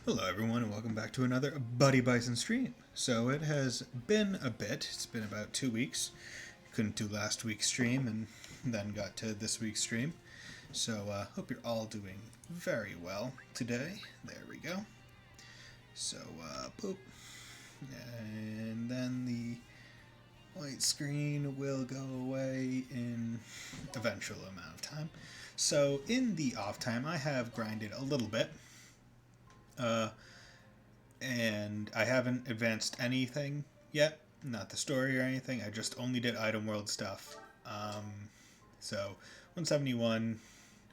Hello everyone and welcome back to another Buddy Bison stream. So it has been a bit, it's been about 2 weeks. Couldn't do last week's stream and then got to this week's stream. So hope you're all doing very well today. There we go. So boop. And then the white screen will go away in eventual amount of time. So in the off time I have grinded a little bit. And I haven't advanced anything yet, not the story or anything. I just only did item world stuff. So 171,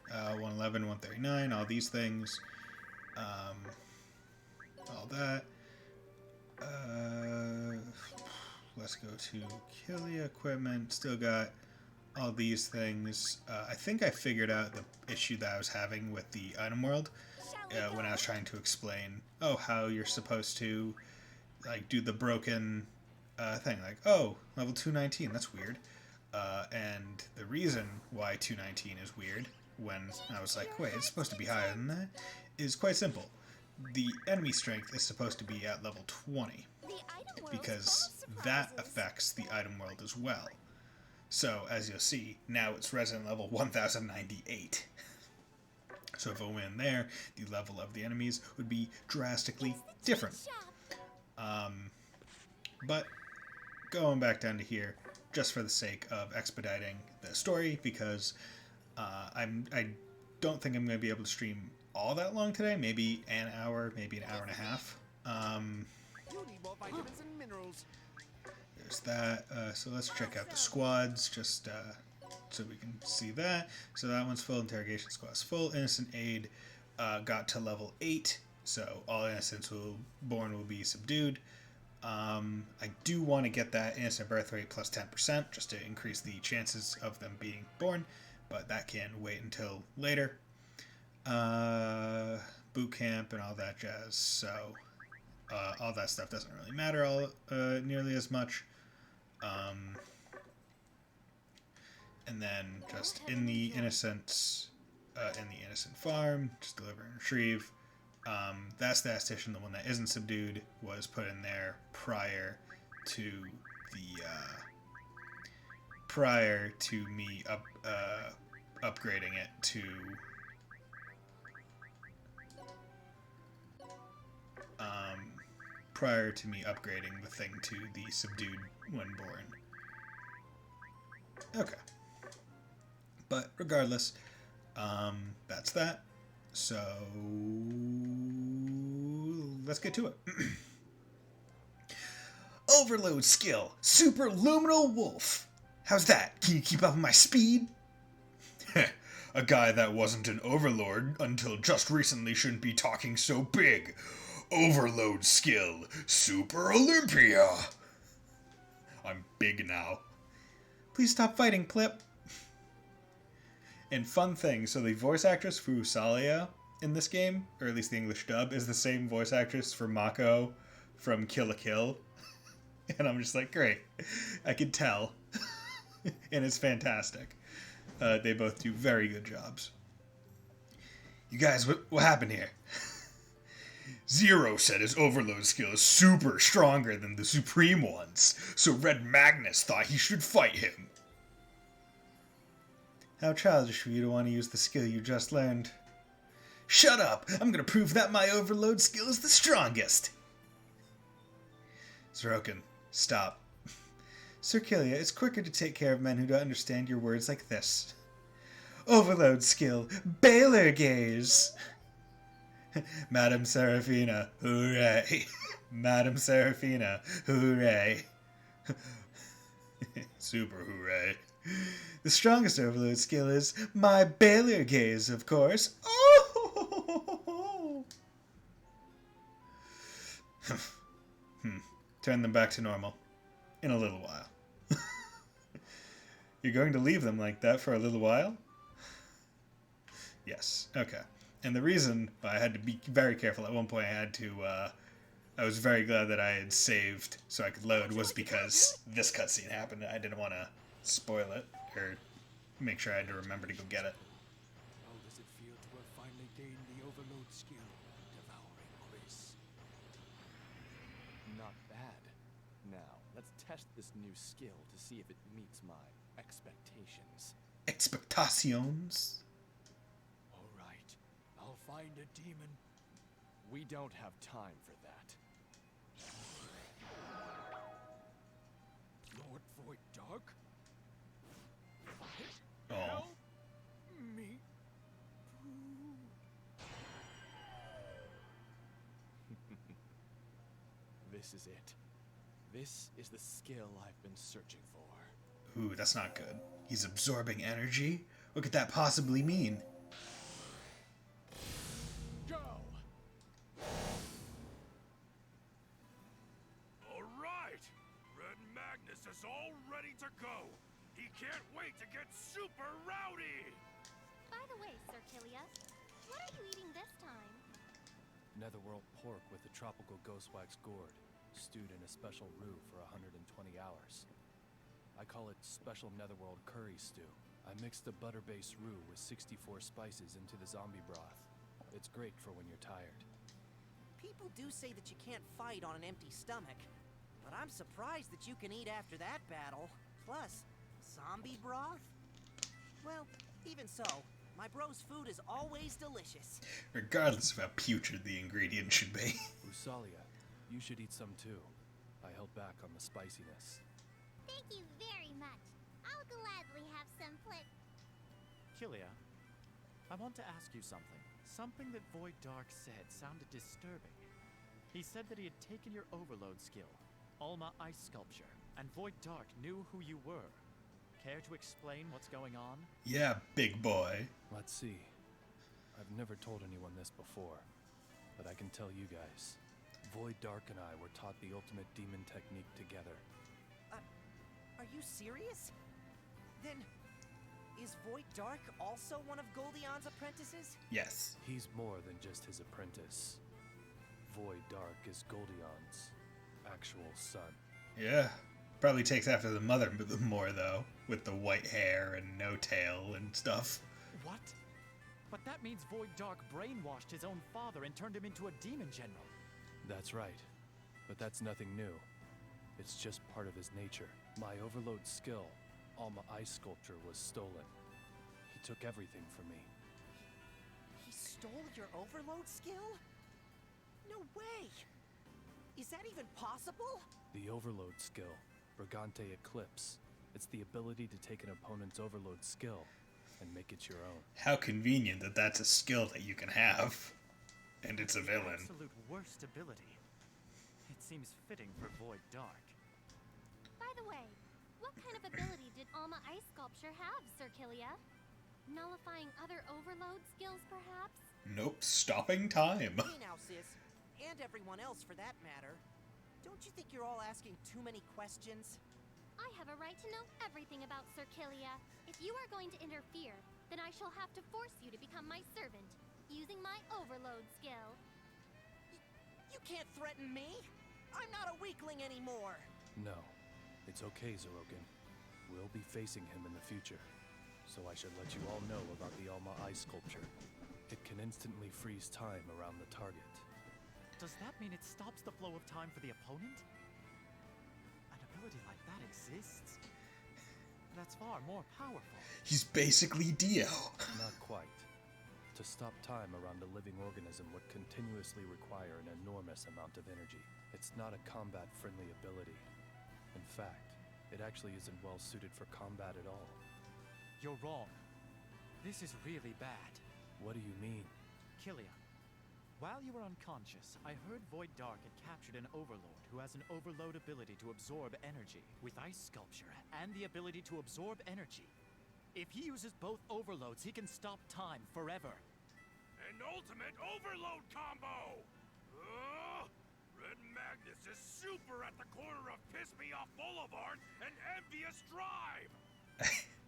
111, 139, all these things, all that. Let's go to kill the equipment. Still got all these things. I think I figured out the issue that I was having with the item world. When I was trying to explain, how you're supposed to, do the broken thing. Level 219, that's weird. And the reason why 219 is weird, when I was like, wait, it's supposed to be higher than that, is quite simple. The enemy strength is supposed to be at level 20, because that affects the item world as well. So, as you'll see, now it's resident level 1098. So if I went in there, the level of the enemies would be drastically different. But going back down to here, just for the sake of expediting the story, because I don't think I'm going to be able to stream all that long today. Maybe an hour, maybe an hour and a half. There's that. So let's check out the squads, just so we can see that. So that one's full. Interrogation squad's full. Innocent aid got to level 8, so all innocents born will be subdued. I do want to get that innocent birth rate plus 10% just to increase the chances of them being born, but that can wait until later. Boot camp and all that jazz, so all that stuff doesn't really matter nearly as much. And then just in the innocent farm, just deliver and retrieve. That statistician, the one that isn't subdued, was put in there prior to me upgrading it to the thing to the subdued when born. Okay. But regardless, that's that. So let's get to it. Overload skill, Superluminal Wolf. How's that? Can you keep up with my speed? A guy that wasn't an overlord until just recently shouldn't be talking so big. Overload skill, Super Olympia. I'm big now. Please stop fighting, Plip. And fun thing, so the voice actress for Usalia in this game, or at least the English dub, is the same voice actress for Mako from Kill la Kill. And I'm just like, great. I can tell. And it's fantastic. They both do very good jobs. You guys, what happened here? Zero said his overload skill is super stronger than the Supreme one's, so Red Magnus thought he should fight him. How childish of you to want to use the skill you just learned. Shut up! I'm gonna prove that my overload skill is the strongest! Sorokin, stop. Sir Killia, it's quicker to take care of men who don't understand your words like this. Overload skill, Baylor Gaze! Madame Seraphina, hooray! Madame Seraphina, hooray! Super hooray. The strongest overload skill is my Baylor Gaze, of course. Oh! Turn them back to normal. In a little while. You're going to leave them like that for a little while? Yes. Okay. And the reason I had to be very careful at one point, I was very glad that I had saved so I could load, was because this cutscene happened. I didn't want to spoil it, or make sure I had to remember to go get it. How does it feel to have finally gained the overload skill, devouring Now, let's test this new skill to see if it meets my expectations. Expectations? Alright, I'll find a demon. We don't have time for that. Lord Void Dark? Oh. Help me. This is it. This is the skill I've been searching for. Ooh, that's not good. He's absorbing energy? What could that possibly mean? Go! Alright! Red Magnus is all ready to go! He can't wait to get super rowdy! By the way, Sir Killia, what are you eating this time? Netherworld pork with a tropical ghostwax gourd, stewed in a special roux for 120 hours. I call it Special Netherworld Curry Stew. I mixed the butter-based roux with 64 spices into the zombie broth. It's great for when you're tired. People do say that you can't fight on an empty stomach, but I'm surprised that you can eat after that battle. Plus, zombie broth? Well, even so, my bro's food is always delicious. Regardless of how putrid the ingredient should be. Usalia, you should eat some too. I held back on the spiciness. Thank you very much. I'll gladly have some Killia, I want to ask you something. Something that Void Dark said sounded disturbing. He said that he had taken your overload skill, Alma Ice Sculpture, and Void Dark knew who you were. Care to explain what's going on? Yeah, big boy. Let's see. I've never told anyone this before, but I can tell you guys. Void Dark and I were taught the ultimate demon technique together. Are you serious? Then, is Void Dark also one of Goldion's apprentices? Yes. He's more than just his apprentice. Void Dark is Goldion's actual son. Yeah. Probably takes after the mother more, though, with the white hair and no tail and stuff. What? But that means Void Dark brainwashed his own father and turned him into a demon general. That's right. But that's nothing new. It's just part of his nature. My overload skill, Alma Ice Sculpture, was stolen. He took everything from me. He stole your overload skill? No way! Is that even possible? The overload skill, Brigante Eclipse. It's the ability to take an opponent's overload skill and make it your own. How convenient that that's a skill that you can have. And it's a villain. Absolute worst ability. It seems fitting for Void Dark. By the way, what kind of ability did Alma Ice Sculpture have, Sir Killia? Nullifying other overload skills, perhaps? Nope, stopping time. Hey now, sis. And everyone else, for that matter. Don't you think you're all asking too many questions? I have a right to know everything about Sir Killia. If you are going to interfere, then I shall have to force you to become my servant, using my overload skill. You can't threaten me! I'm not a weakling anymore! No, it's okay, Zerogan. We'll be facing him in the future. So I should let you all know about the Alma Ice Sculpture. It can instantly freeze time around the target. Does that mean it stops the flow of time for the opponent? An ability like that exists? That's far more powerful. He's basically Dio. Not quite. To stop time around a living organism would continuously require an enormous amount of energy. It's not a combat-friendly ability. In fact, it actually isn't well suited for combat at all. You're wrong. This is really bad. What do you mean? Killia, while you were unconscious, I heard Void Dark had captured an Overlord who has an overload ability to absorb energy. With Ice Sculpture and the ability to absorb energy, if he uses both overloads, he can stop time forever. An ultimate overload combo! Red Magnus is super at the corner of Piss Me Off Boulevard and Envious Drive!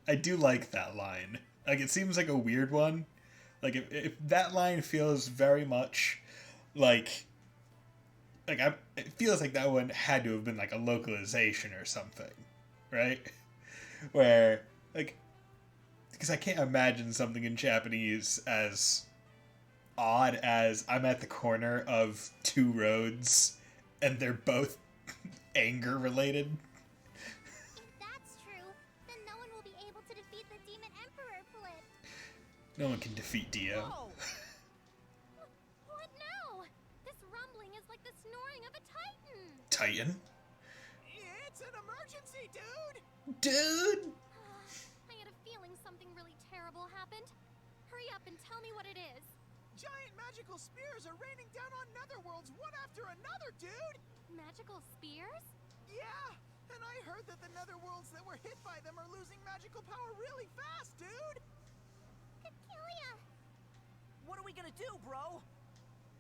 I do like that line. Like, it seems like a weird one. Like, if that line feels very much like it feels like that one had to have been like a localization or something, right? Where, like, because I can't imagine something in Japanese as odd as I'm at the corner of two roads and they're both anger related. If that's true, then no one will be able to defeat the Demon Emperor, Flip. No one can defeat Dio. Whoa! What now? This rumbling is like the snoring of a titan. Titan? It's an emergency, dude! Dude! I had a feeling something really terrible happened. Hurry up and tell me what it is. Giant magical spears are raining down on netherworlds one after another, dude! Magical spears? Yeah, and I heard that the netherworlds that were hit by them are losing magical power really fast, dude! Cakilia! What are we gonna do, bro?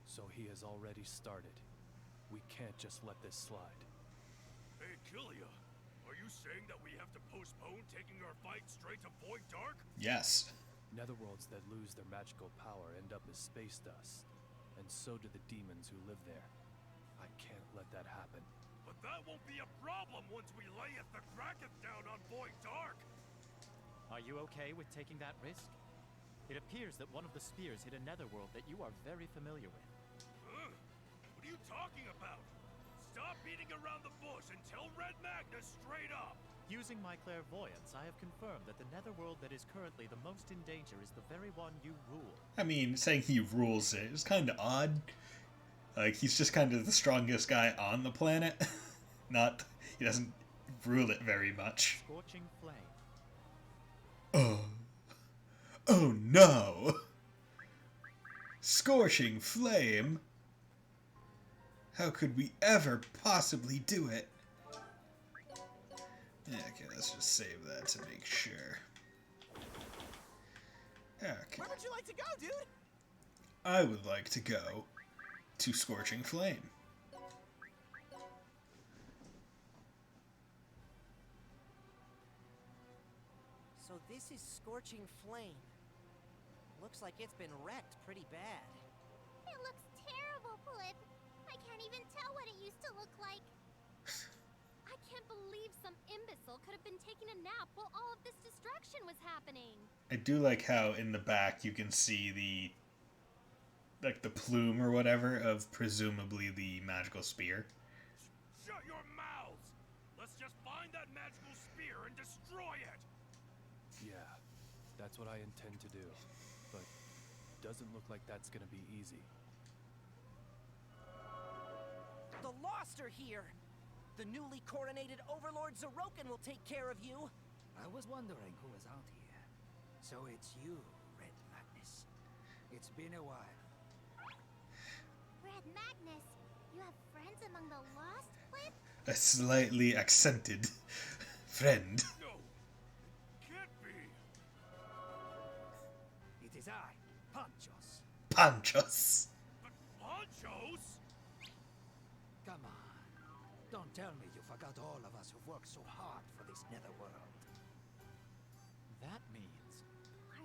So he has already started. We can't just let this slide. Hey, Killia, are you saying that we have to postpone taking our fight straight to Void Dark? Yes. Netherworlds that lose their magical power end up as space dust, and so do the demons who live there. I can't let that happen. But that won't be a problem once we layeth the Kraketh down on Void Dark. Are you okay with taking that risk? It appears that one of the spears hit a netherworld that you are very familiar with. Huh? What are you talking about? Stop beating around the bush and tell Red Magnus straight up. Using my clairvoyance, I have confirmed that the netherworld that is currently the most in danger is the very one you rule. I mean, saying he rules it is kind of odd. Like, he's just kind of the strongest guy on the planet. He doesn't rule it very much. Scorching flame. Oh no! Scorching flame? How could we ever possibly do it? Okay, let's just save that to make sure. Okay. Where would you like to go, dude? I would like to go to Scorching Flame. So this is Scorching Flame. Looks like it's been wrecked pretty bad. It looks terrible, Flip. I can't even tell what it used to look like. I can't believe some imbecile could have been taking a nap while all of this destruction was happening. I do like how in the back you can see the plume or whatever of presumably the magical spear. Shut your mouths! Let's just find that magical spear and destroy it! Yeah, that's what I intend to do. But doesn't look like that's gonna be easy. The Lost are here! The newly coronated Overlord Zeroken will take care of you! I was wondering who was out here. So it's you, Red Magnus. It's been a while. Red Magnus, you have friends among the lost, Flip? A slightly accented friend. No! Can't be! It is I, Panchos. Panchos. But Ponchos? Come on. Don't tell me you forgot all of us who've worked so hard for this netherworld. That means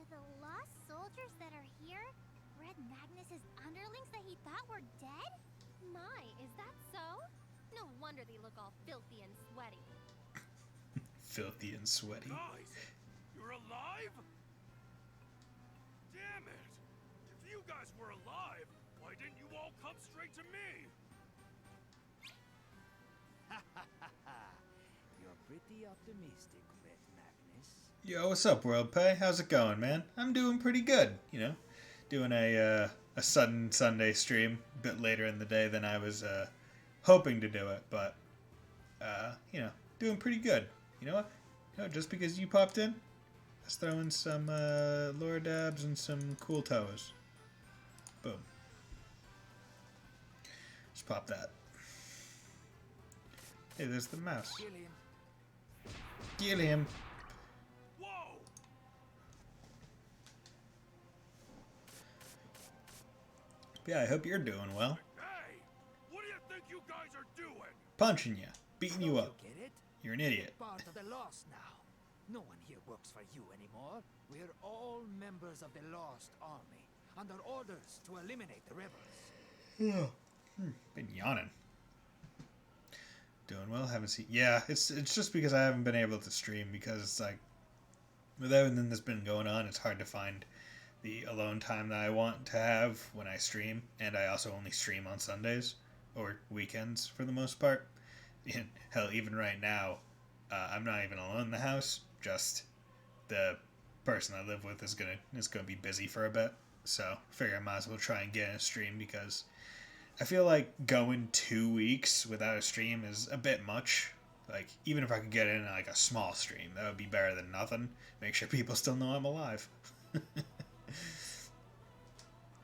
Are the lost soldiers that are here Red Magnus's underlings that he thought were dead? My, is that so? No wonder they look all filthy and sweaty. Filthy and sweaty. Guys, you're alive? Damn it! If you guys were alive, why didn't you all come straight to me? You're pretty optimistic, Red Magnus. Yo, what's up, World Pay? How's it going, man? I'm doing pretty good, you know? Doing a sudden Sunday stream a bit later in the day than I was hoping to do it, but, you know, doing pretty good. You know what? You know, just because you popped in, let's throw in some lore dabs and some cool toes. Boom. Just pop that. Hey, there's the mouse. Kill him. Kill him. Whoa! Yeah, I hope you're doing well. Hey! What do you think you guys are doing? Punching you, beating you up. Get it? You're an idiot. Part of the Lost now. No one here works for you anymore. We're all members of the Lost Army, under orders to eliminate the rebels. Been yawning. Doing well, haven't seen. Yeah, it's just because I haven't been able to stream because it's like with everything that's been going on, it's hard to find the alone time that I want to have when I stream, and I also only stream on Sundays or weekends for the most part. hell, even right now, I'm not even alone in the house. Just the person I live with is gonna be busy for a bit. So I figure I might as well try and get in a stream because I feel like going 2 weeks without a stream is a bit much. Like, even if I could get in like a small stream, that would be better than nothing. Make sure people still know I'm alive.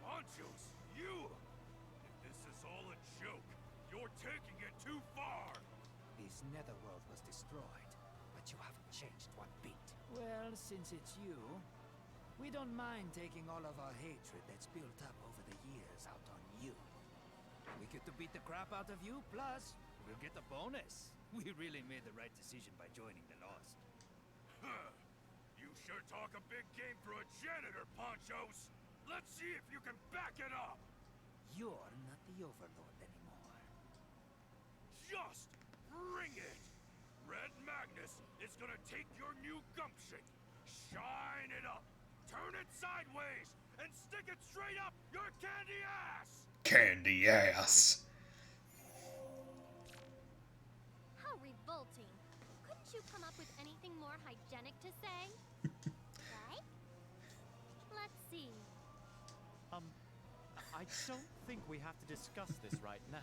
Ponchos, you! If this is all a joke, you're taking it too far! This netherworld was destroyed, but you haven't changed one bit. Well, since it's you, we don't mind taking all of our hatred that's built up over the years out on you. We get to beat the crap out of you, plus we'll get the bonus. We really made the right decision by joining the Lost. Huh. You sure talk a big game for a janitor, Ponchos! Let's see if you can back it up! You're not the Overlord anymore. Just bring it! Red Magnus is gonna take your new gumption, shine it up, turn it sideways, and stick it straight up your candy ass! Candy ass. How revolting. Couldn't you come up with anything more hygienic to say? Right? Let's see. I don't think we have to discuss this right now.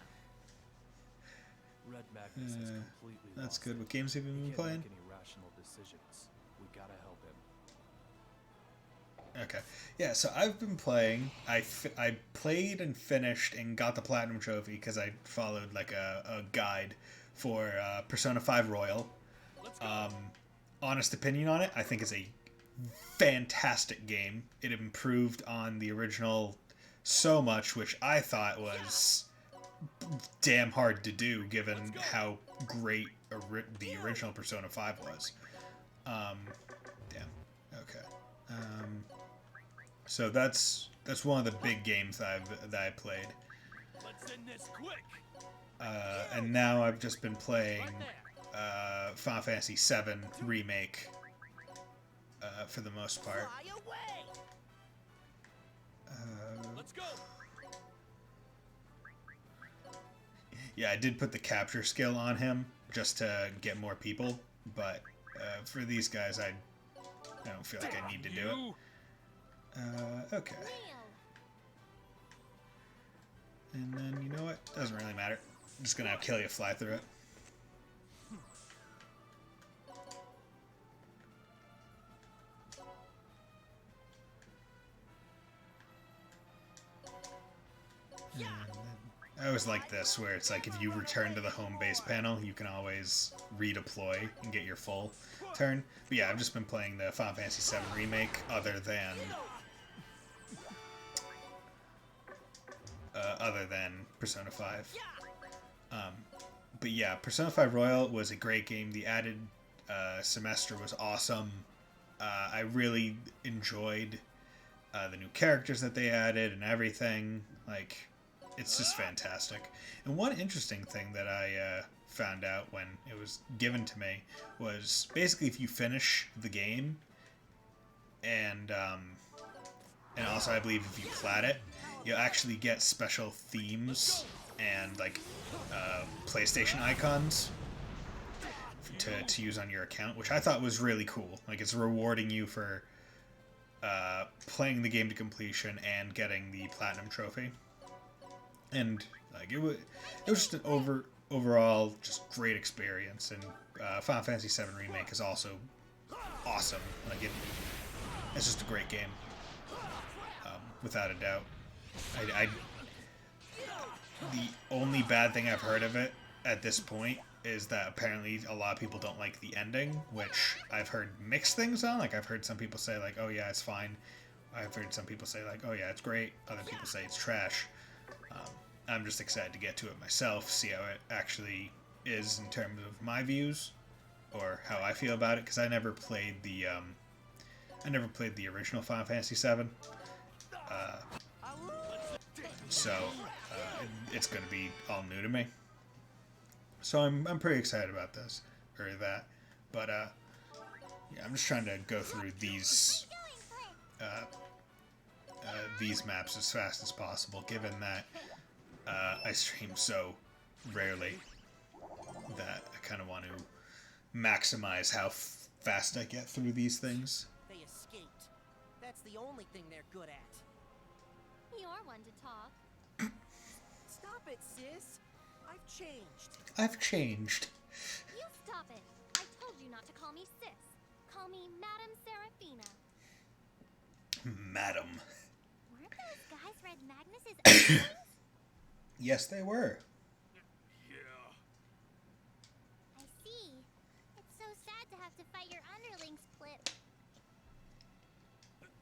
Red Magnus is completely That's lost good. it. What games have you He been can't playing? make any rational decisions. We gotta help him. Okay. Yeah, so I've been playing. I played and finished and got the Platinum Trophy because I followed like a guide for Persona 5 Royal. Honest opinion on it, I think it's a fantastic game. It improved on the original so much, which I thought was damn hard to do given how great the original Persona 5 was. Damn. Okay. So that's one of the big games that I played. Let's end this quick. And now I've just been playing Final Fantasy VII Remake for the most part. Fly away! Let's go. Yeah, I did put the capture skill on him just to get more people, but for these guys, I don't feel like I need to do it. Okay. Real. And then, you know what? Doesn't really matter. I'm just gonna have Killia fly through it. And then I always like this, where it's like if you return to the home base panel, you can always redeploy and get your full turn. But yeah, I've just been playing the Final Fantasy VII Remake, other than Persona 5. But yeah, Persona 5 Royal was a great game. The added semester was awesome. I really enjoyed the new characters that they added and everything. Like, it's just fantastic. And one interesting thing that I found out when it was given to me was basically if you finish the game and also I believe if you plat it, you'll actually get special themes and like PlayStation icons to use on your account, which I thought was really cool. Like, it's rewarding you for playing the game to completion and getting the Platinum Trophy. And like it was just an overall just great experience. And Final Fantasy VII Remake is also awesome. Like it's just a great game, without a doubt. The only bad thing I've heard of it at this point is that apparently a lot of people don't like the ending, which I've heard mixed things on. Like, I've heard some people say, like, oh yeah, it's fine. I've heard some people say, like, oh yeah, it's great. Other people say it's trash. I'm just excited to get to it myself, see how it actually is in terms of my views, or how I feel about it, because I never played the original Final Fantasy VII. So it's going to be all new to me. So I'm pretty excited about this, or that. But yeah, I'm just trying to go through these maps as fast as possible, given that I stream so rarely that maximize how fast I get through these things. They escaped. That's the only thing they're good at. You're one to talk. Stop it, sis. I've changed. I've changed. You stop it. I told you not to call me sis. Call me Madam Serafina. Madam. Weren't those guys Red Magnus's underlings? Yes, they were. Yeah. I see. It's so sad to have to fight your underlings, Flip.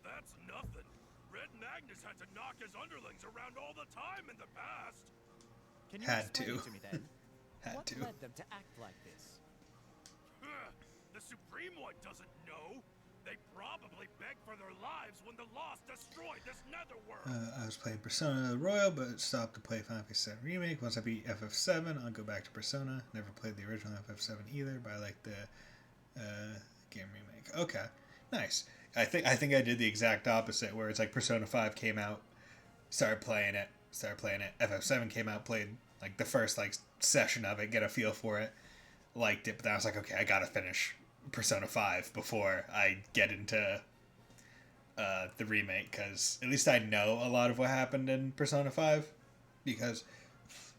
That's nothing. Red Magnus had to knock his underlings around all the time in the past. Can you Had explain to. to me then? Had What to. led them to act like this? The Supreme One doesn't know. They probably begged for their lives when the Lost destroyed this netherworld. I was playing Persona Royal, but stopped to play Final Fantasy VII Remake. Once I beat FF7, I'll go back to Persona. Never played the original FF7 either, but I like the game remake. Okay, nice. I think I did the exact opposite, where it's like Persona 5 came out, started playing it. FF7 came out, played like the first like session of it, get a feel for it, liked it, but then I was like, okay, I gotta finish Persona 5 before I get into the remake, because at least I know a lot of what happened in Persona 5, because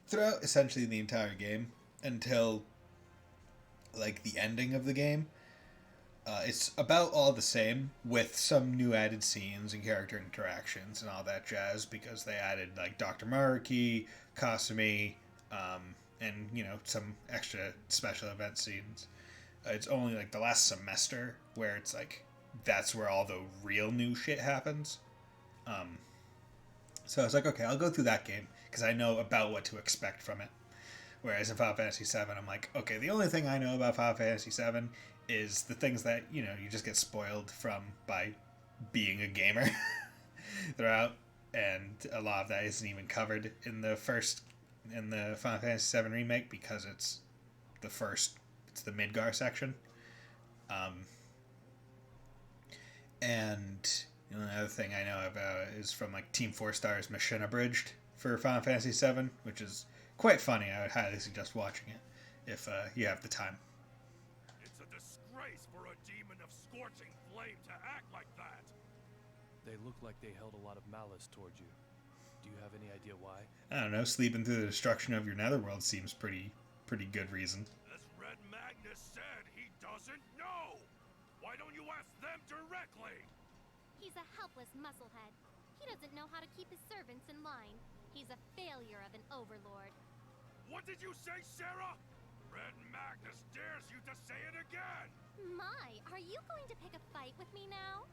throughout essentially the entire game until like the ending of the game, it's about all the same with some new added scenes and character interactions and all that jazz, because they added like Dr. Maruki, Kasumi, and some extra special event scenes. It's only like the last semester where it's like that's where all the real new shit happens. So I was like, okay, I'll go through that game because I know about what to expect from it. Whereas in Final Fantasy VII, I'm like, okay, the only thing I know about Final Fantasy VII is the things that you just get spoiled from by being a gamer throughout, and a lot of that isn't even covered in the Final Fantasy VII remake, because it's the Midgar section. And another thing I know about is from like Team 4 Star's Mission Abridged for Final Fantasy VII, which is quite funny. I would highly suggest watching it if you have the time. It's a disgrace for a demon of scorching flame to act like that. They look like they held a lot of malice toward you. Do you have any idea why? I don't know. Sleeping through the destruction of your netherworld seems pretty good reason. As Red Magnus said, he doesn't know. Why don't you ask them directly? He's a helpless musclehead. He doesn't know how to keep his servants in line. He's a failure of an overlord. What did you say, Sarah? Red Magnus dares you to say it again! My, are you going to pick a fight with me now?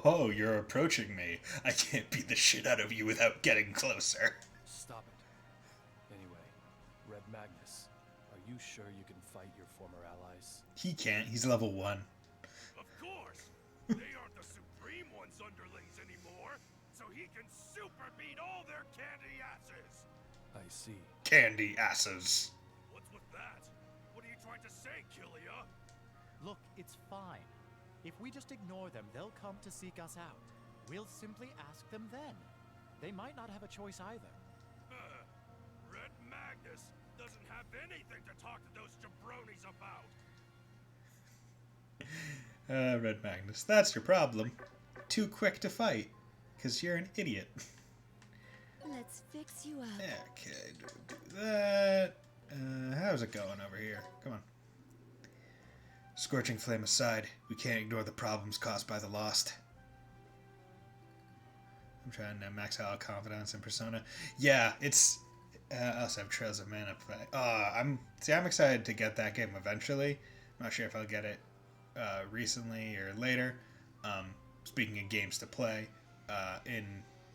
Oh, you're approaching me. I can't beat the shit out of you without getting closer. Stop it. Anyway, Red Magnus, are you sure you can fight your former allies? He can't. He's level 1. Of course! They aren't the Supreme One's underlings anymore, so he can super beat all their candy asses! I see. Candy asses. What's with that? What are you trying to say, Killia? Look, it's fine. If we just ignore them, they'll come to seek us out. We'll simply ask them then. They might not have a choice either. Red Magnus doesn't have anything to talk to those jabronis about. Red Magnus, that's your problem. Too quick to fight, because you're an idiot. Let's fix you up. Okay, do that. How's it going over here? Come on. Scorching flame aside, we can't ignore the problems caused by the Lost. I'm trying to max out confidence in Persona. Yeah, it's... I also have Trails of Mana play. I'm excited to get that game eventually. I'm not sure if I'll get it recently or later. Speaking of games to play,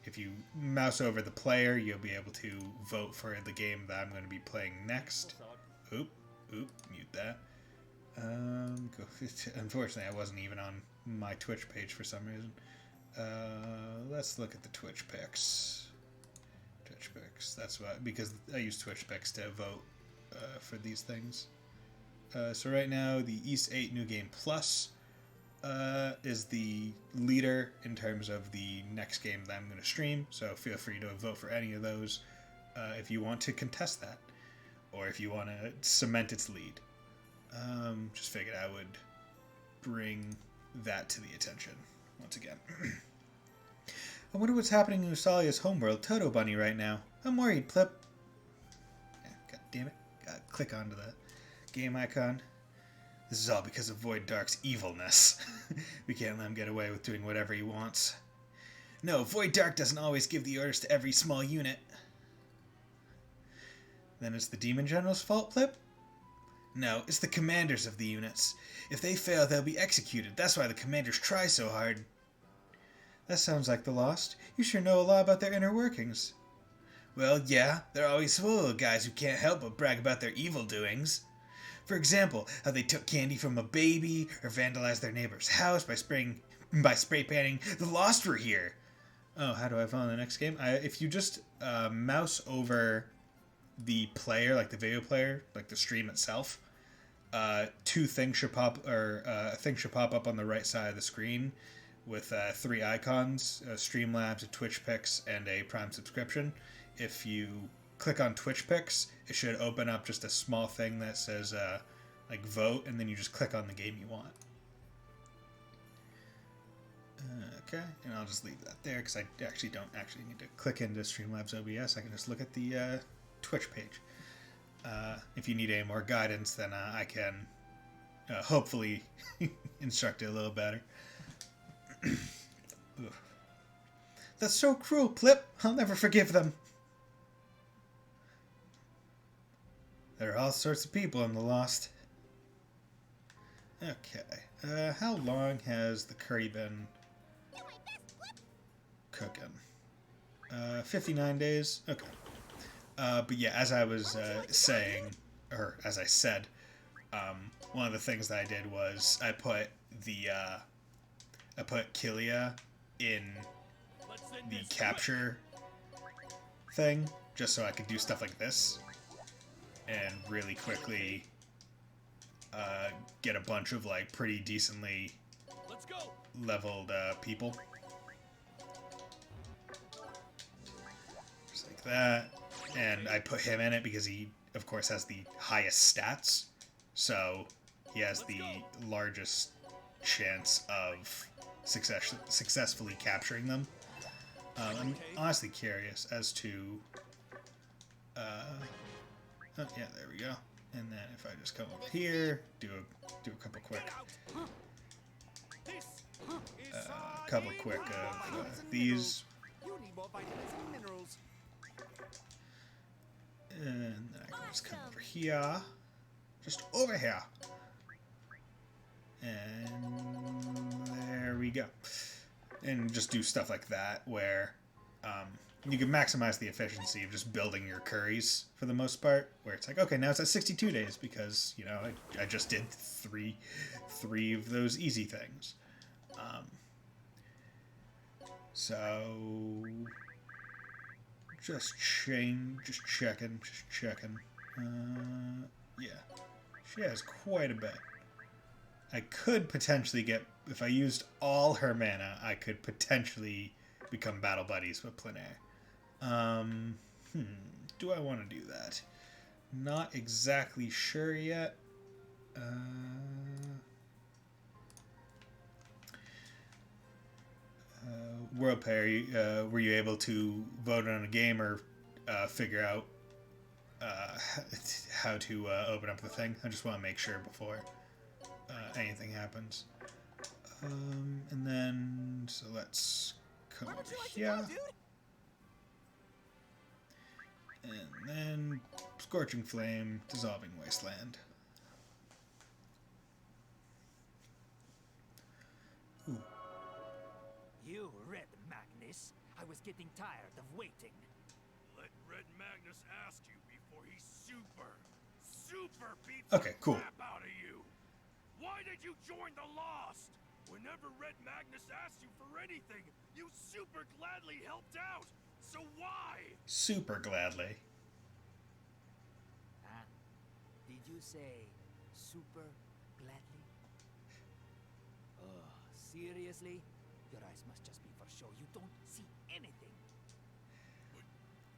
if you mouse over the player, you'll be able to vote for the game that I'm going to be playing next. Oop, mute that. Unfortunately, I wasn't even on my Twitch page for some reason. Let's look at the Twitch picks. That's why, because I use Twitch picks to vote for these things. So right now, the East 8 New Game Plus is the leader in terms of the next game that I'm going to stream. So feel free to vote for any of those if you want to contest that, or if you want to cement its lead. Just figured I would bring that to the attention once again. I wonder what's happening in Usalia's homeworld, Toto Bunny, right now. I'm worried, Plip. Yeah, God damn it. Gotta click onto the game icon. This is all because of Void Dark's evilness. We can't let him get away with doing whatever he wants. No, Void Dark doesn't always give the orders to every small unit. Then it's the Demon General's fault, Plip? No, it's the commanders of the units. If they fail, they'll be executed. That's why the commanders try so hard. That sounds like the Lost. You sure know a lot about their inner workings. Well, yeah, they're always full of guys who can't help but brag about their evil doings. For example, how they took candy from a baby, or vandalized their neighbor's house by spray painting "The Lost were here." Oh, how do I follow the next game? If you just mouse over the player, like the video player, like the stream itself, two things should pop, or a thing should pop up on the right side of the screen with three icons: Streamlabs, a Twitch Picks, and a Prime subscription. If you click on Twitch Picks, it should open up just a small thing that says like vote, and then you just click on the game you want. Okay, and I'll just leave that there because I actually don't need to click into Streamlabs OBS. I can just look at the Twitch page. If you need any more guidance, then I can hopefully instruct it a little better. That's so cruel, Plip. I'll never forgive them. There are all sorts of people in the Lost. Okay. How long has the curry been cooking? 59 days? Okay. But yeah, as I was saying, or as I said, one of the things that I did was I put Kylia in the capture thing, just so I could do stuff like this and really quickly get a bunch of like pretty decently leveled people. Just like that. And I put him in it because he, of course, has the highest stats. So he has the largest chance of successfully capturing them. I'm honestly curious as to... oh, yeah, there we go. And then if I just come up here, do a couple quick... of these. And then I can just come over here. Just over here. And there we go. And just do stuff like that where you can maximize the efficiency of just building your curries for the most part. Where it's like, okay, now it's at 62 days because, you know, I just did three of those easy things. So... Just checking. Yeah. She has quite a bit. I could potentially get, if I used all her mana, I could potentially become battle buddies with Plenaire. Do I want to do that? Not exactly sure yet. World Player, were you able to vote on a game or figure out how to open up the thing? I just want to make sure before anything happens. And then, so let's come over here. And then, Scorching Flame, Dissolving Wasteland. Ooh. You, Red Magnus. I was getting tired of waiting. Let Red Magnus ask you before he super beats Okay, the cool. crap out of you. Why did you join the Lost? Whenever Red Magnus asked you for anything, you super gladly helped out. So why? Super gladly. Huh? Did you say super gladly? Oh, seriously? Your eyes must just be for show. You don't see anything.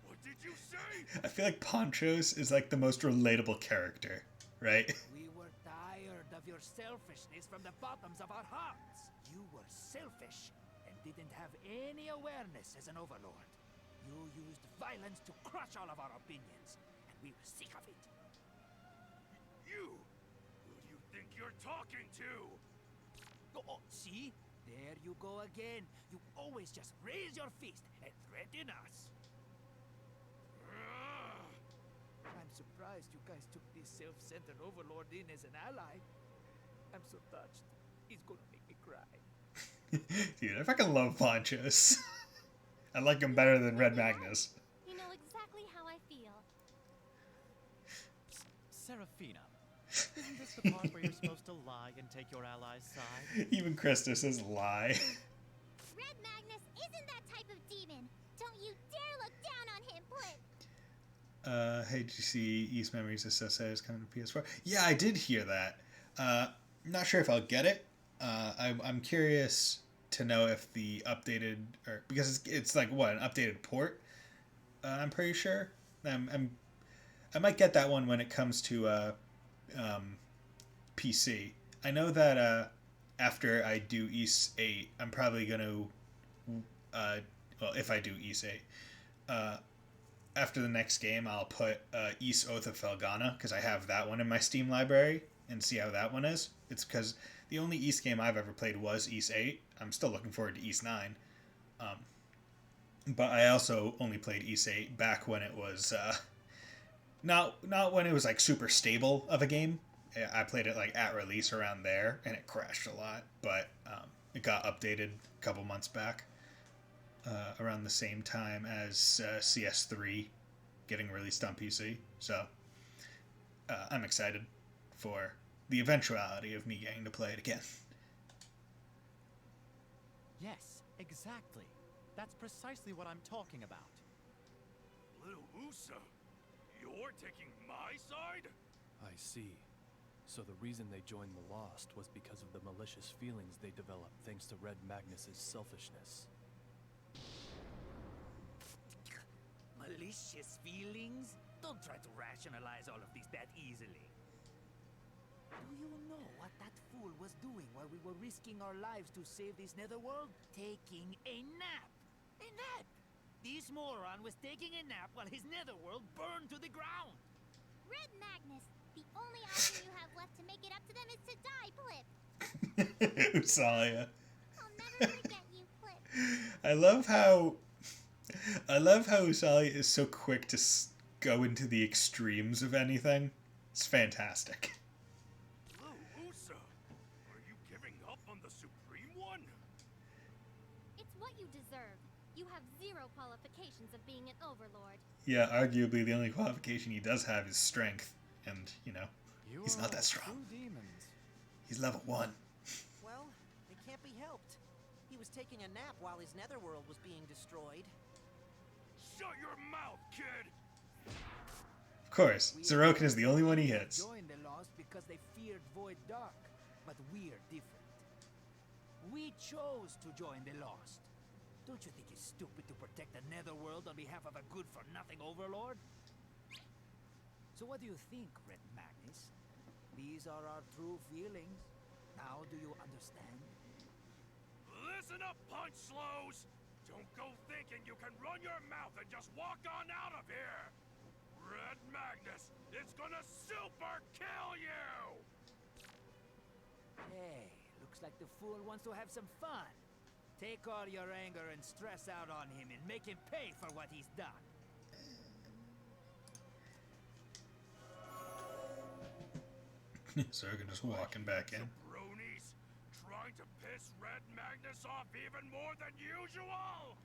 What did you say? I feel like Ponchos is like the most relatable character, right? We were tired of your selfishness from the bottoms of our hearts. You were selfish and didn't have any awareness as an overlord. You used violence to crush all of our opinions, and we were sick of it. You? Who do you think you're talking to? Oh, see? There you go again. You always just raise your fist and threaten us. I'm surprised you guys took this self-centered overlord in as an ally. I'm so touched. He's gonna make me cry. Dude, I fucking love Ponchos. I like him better than Red Magnus. You know exactly how I feel. Serafina, isn't this the part where you're supposed to lie and take your ally's side? Even Krista says lie. Red Magnus isn't that type of demon. Don't you dare look down on him, Blip. Hey, did you see East Memories SSA is coming to PS4? Yeah, I did hear that. Not sure if I'll get it. I'm curious to know if the updated, or because it's like what, an updated port. I'm pretty sure. I might get that one when it comes to PC. I know that after I do East 8, I'm probably gonna well, if I do East 8, after the next game, I'll put East Oath of Felghana, because I have that one in my Steam library, and see how that one is. It's because the only East game I've ever played was East 8. I'm still looking forward to East 9. But I also only played East 8 back when it was... not when it was like super stable of a game. I played it like at release around there, and it crashed a lot. But it got updated a couple months back. Around the same time as CS3 getting released on PC. So I'm excited for the eventuality of me getting to play it again. Yes, exactly. That's precisely what I'm talking about. Little Usa, you're taking my side? I see. So the reason they joined the Lost was because of the malicious feelings they developed thanks to Red Magnus's selfishness. Malicious feelings? Don't try to rationalize all of this that easily. Do you know what that fool was doing while we were risking our lives to save this netherworld? Taking a nap! A nap! This moron was taking a nap while his netherworld burned to the ground! Red Magnus, the only option you have left to make it up to them is to die, Blip. Usalia. I'll never forget you, Blip. I love how Usalia is so quick to go into the extremes of anything. It's fantastic. Little Usa, are you giving up on the Supreme One? It's what you deserve. You have zero qualifications of being an overlord. Yeah, arguably the only qualification he does have is strength. And, you know, he's You're not that all strong. true demons. He's level 1. Well, it can't be helped. He was taking a nap while his netherworld was being destroyed. Shut your mouth, kid! Of course, Sorokin is the only one he hits. Joined the Lost because they feared Void Dark, but we're different. We chose to join the Lost. Don't you think it's stupid to protect the netherworld on behalf of a good-for-nothing overlord? So what do you think, Red Magnus? These are our true feelings. Now do you understand? Listen up, punch slows! Don't go thinking you can run your mouth and just walk on out of here! Red Magnus is gonna super kill you! Hey, looks like the fool wants to have some fun. Take all your anger and stress out on him and make him pay for what he's done. Sorokin just walking back in. Bronies, trying to piss Red Magnus off even more than usual!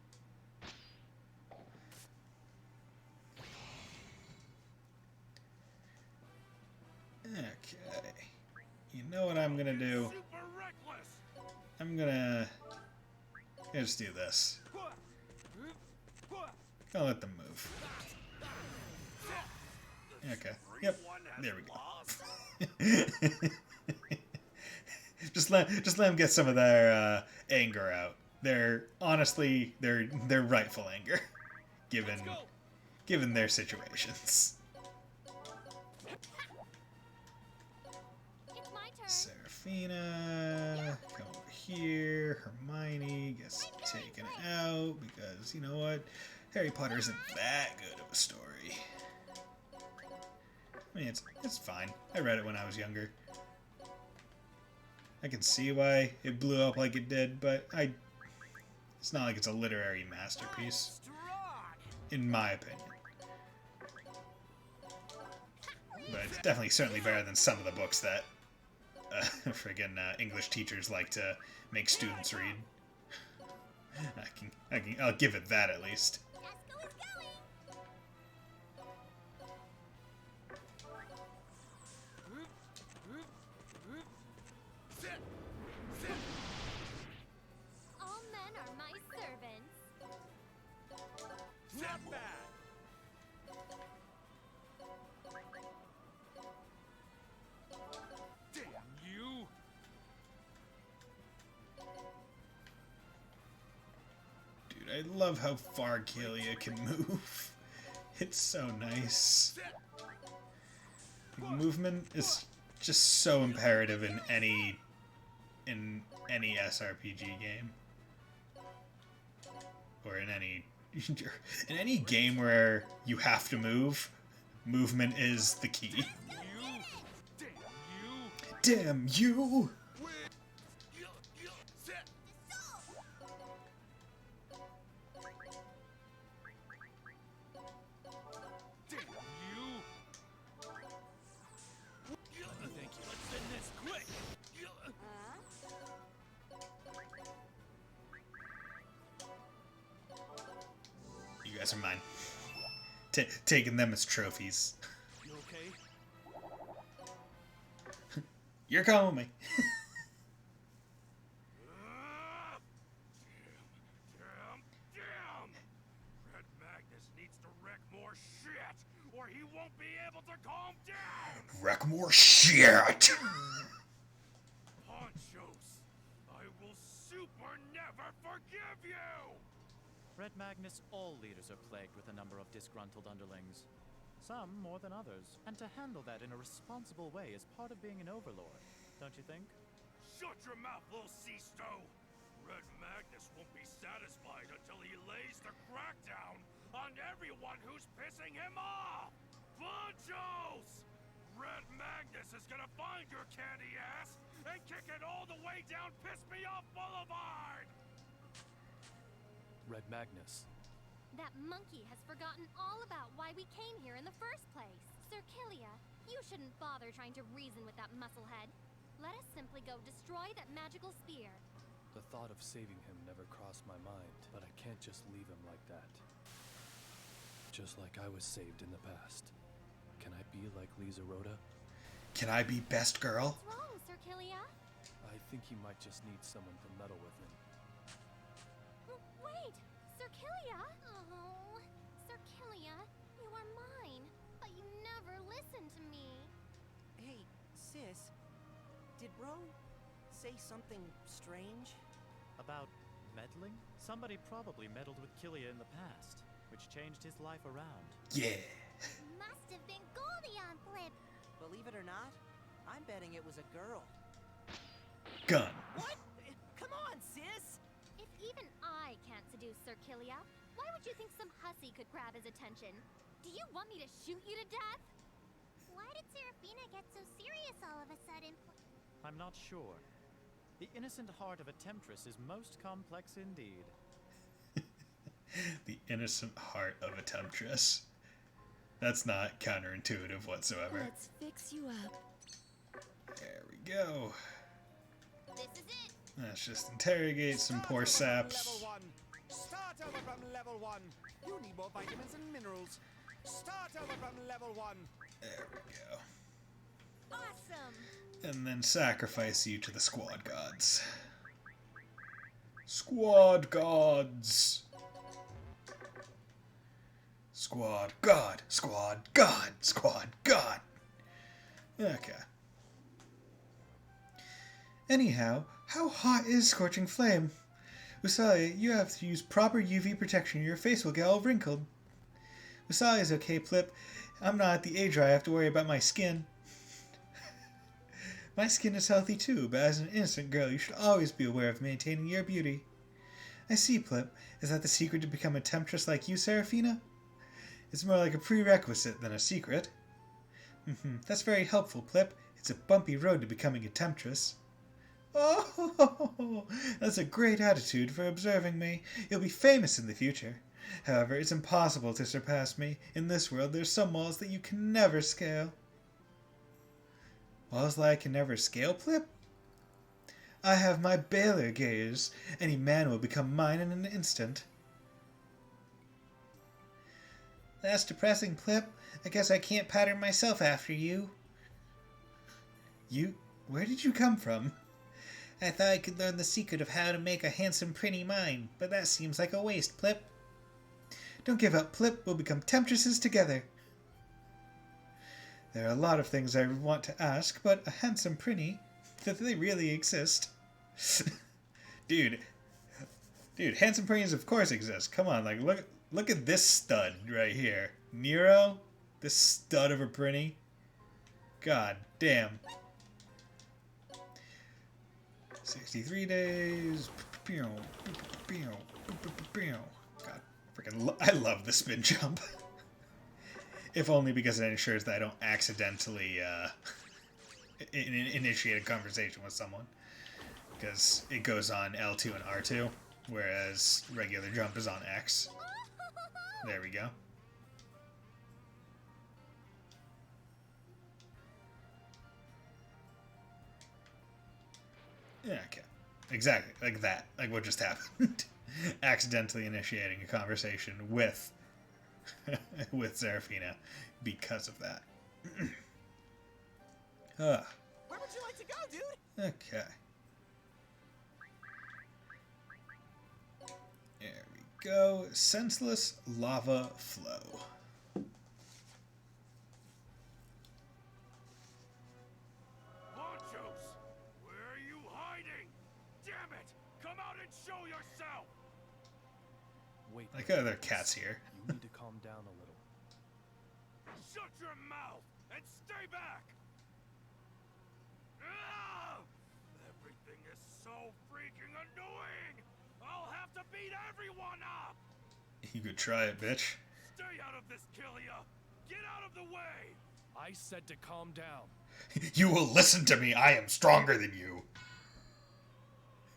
Okay. You know what I'm gonna do? Super reckless! I'm gonna just do this. Gonna let them move. Okay. Yep. There we go. just let them get some of their anger out. They're honestly their rightful anger, given their situations. It's my Seraphina, come over here. Hermione gets taken out because, you know what? Harry Potter isn't that good of a story. I mean, it's fine. I read it when I was younger. I can see why it blew up like it did, but it's not like it's a literary masterpiece, in my opinion. But it's definitely certainly better than some of the books that friggin' English teachers like to make students read. I'll give it that at least. All men are my servants. Not bad. Damn you! Dude, I love how far Kelia can move. It's so nice. Like, movement is just so imperative in any SRPG game. Or in any game where you have to move, movement is the key. Damn you! You guys are mine. Taking them as trophies. You okay? You're calling me. Damn! Red Magnus needs to wreck more shit, or he won't be able to calm down! Wreck more shit! Ponchos, I will super never forgive you! Red Magnus, all leaders are plagued with a number of disgruntled underlings. Some more than others. And to handle that in a responsible way is part of being an overlord, don't you think? Shut your mouth, little Sisto! Red Magnus won't be satisfied until he lays the crackdown on everyone who's pissing him off! Ponchos! Red Magnus is gonna find your candy ass and kick it all the way down Piss Me Off Boulevard! Red Magnus. That monkey has forgotten all about why we came here in the first place. Sir Kilia, you shouldn't bother trying to reason with that musclehead. Let us simply go destroy that magical spear. The thought of saving him never crossed my mind, but I can't just leave him like that. Just like I was saved in the past. Can I be like Lisa Rhoda? Can I be best girl? What's wrong, Sir Kilia? I think he might just need someone to meddle with him. Wait! Sir Kilia? Oh, Sir Kilia, you are mine, but you never listen to me. Hey, sis, did Bro say something strange? About meddling? Somebody probably meddled with Kilia in the past, which changed his life around. Yeah. Must have been Goldion Flip. Believe it or not, I'm betting it was a girl. Gun. What? Come on, sis! If even I can't seduce Sir Kilia, why would you think some hussy could grab his attention? Do you want me to shoot you to death? Why did Seraphina get so serious all of a sudden? I'm not sure. The innocent heart of a temptress is most complex indeed. The innocent heart of a temptress. That's not counterintuitive whatsoever. Let's fix you up. There we go. This is it. Let's just interrogate some poor saps. Level 1. Start over from level 1. You need more vitamins and minerals. Start over from level 1. There we go. Awesome. And then sacrifice you to the squad gods. Squad gods! Squad god! Squad god! Squad god! Okay. Anyhow, how hot is Scorching Flame? Usalia, you have to use proper UV protection or your face will get all wrinkled. Usalia's okay, Plip. I'm not at the age where I have to worry about my skin. My skin is healthy too, but as an innocent girl, you should always be aware of maintaining your beauty. I see, Plip. Is that the secret to become a temptress like you, Seraphina? It's more like a prerequisite than a secret. That's very helpful, Plip. It's a bumpy road to becoming a temptress. Oh, that's a great attitude for observing me. You'll be famous in the future. However, it's impossible to surpass me. In this world, there's some walls that you can never scale. Walls that I can never scale, Plip? I have my Baylor gaze. Any man will become mine in an instant. That's depressing, Plip. I guess I can't pattern myself after you. You? Where did you come from? I thought I could learn the secret of how to make a handsome, pretty mine, but that seems like a waste, Plip. Don't give up, Plip. We'll become temptresses together. There are a lot of things I want to ask, but a handsome Prinny, that they really exist. Dude, handsome Prinnies of course exist. Come on, like look at this stud right here. Nero, this stud of a Prinny. God damn. 63 days. God, freaking I love the spin jump. If only because it ensures that I don't accidentally initiate a conversation with someone. Because it goes on L2 and R2, whereas regular jump is on X. There we go. Yeah, okay. Exactly, like that. Like what just happened. Accidentally initiating a conversation with with Seraphina because of that. Where would you like to go, dude? Okay. There we go. Senseless lava flow. Ponchos, where are you hiding? Damn it! Come out and show yourself! Wait. Like other cats here. You need to calm down a little. Shut your mouth and stay back! Ah! Everything is so freaking annoying! I'll have to beat everyone up! You could try it, bitch. Stay out of this, Killia! Get out of the way! I said to calm down. You will listen to me. I am stronger than you.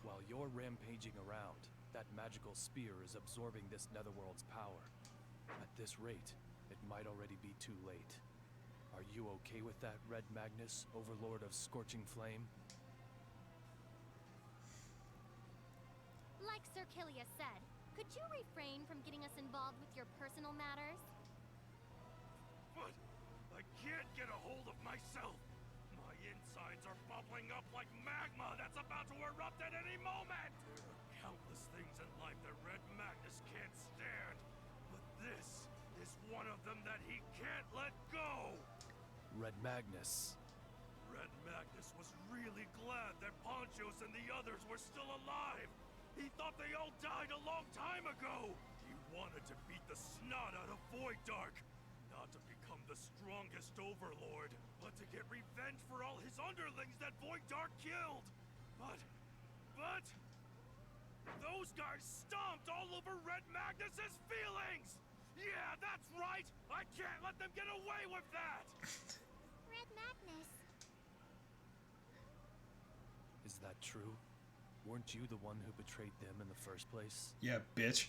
While you're rampaging around, that magical spear is absorbing this netherworld's power. At this rate, it might already be too late. Are you okay with that, Red Magnus, Overlord of Scorching Flame? Like Sir Killia said, could you refrain from getting us involved with your personal matters? But I can't get a hold of myself. My insides are bubbling up like magma that's about to erupt at any moment. There are countless things in life that Red Magnus can't stand, but this is one of them that he can't let go. Red Magnus. Red Magnus was really glad that Ponchos and the others were still alive. He thought they all died a long time ago. He wanted to beat the snot out of Void Dark. Not to become the strongest overlord, but to get revenge for all his underlings that Void Dark killed. But... those guys stomped all over Red Magnus's feelings! Yeah, that's right! I can't let them get away with that! Red Magnus. Is that true? Weren't you the one who betrayed them in the first place? Yeah, bitch.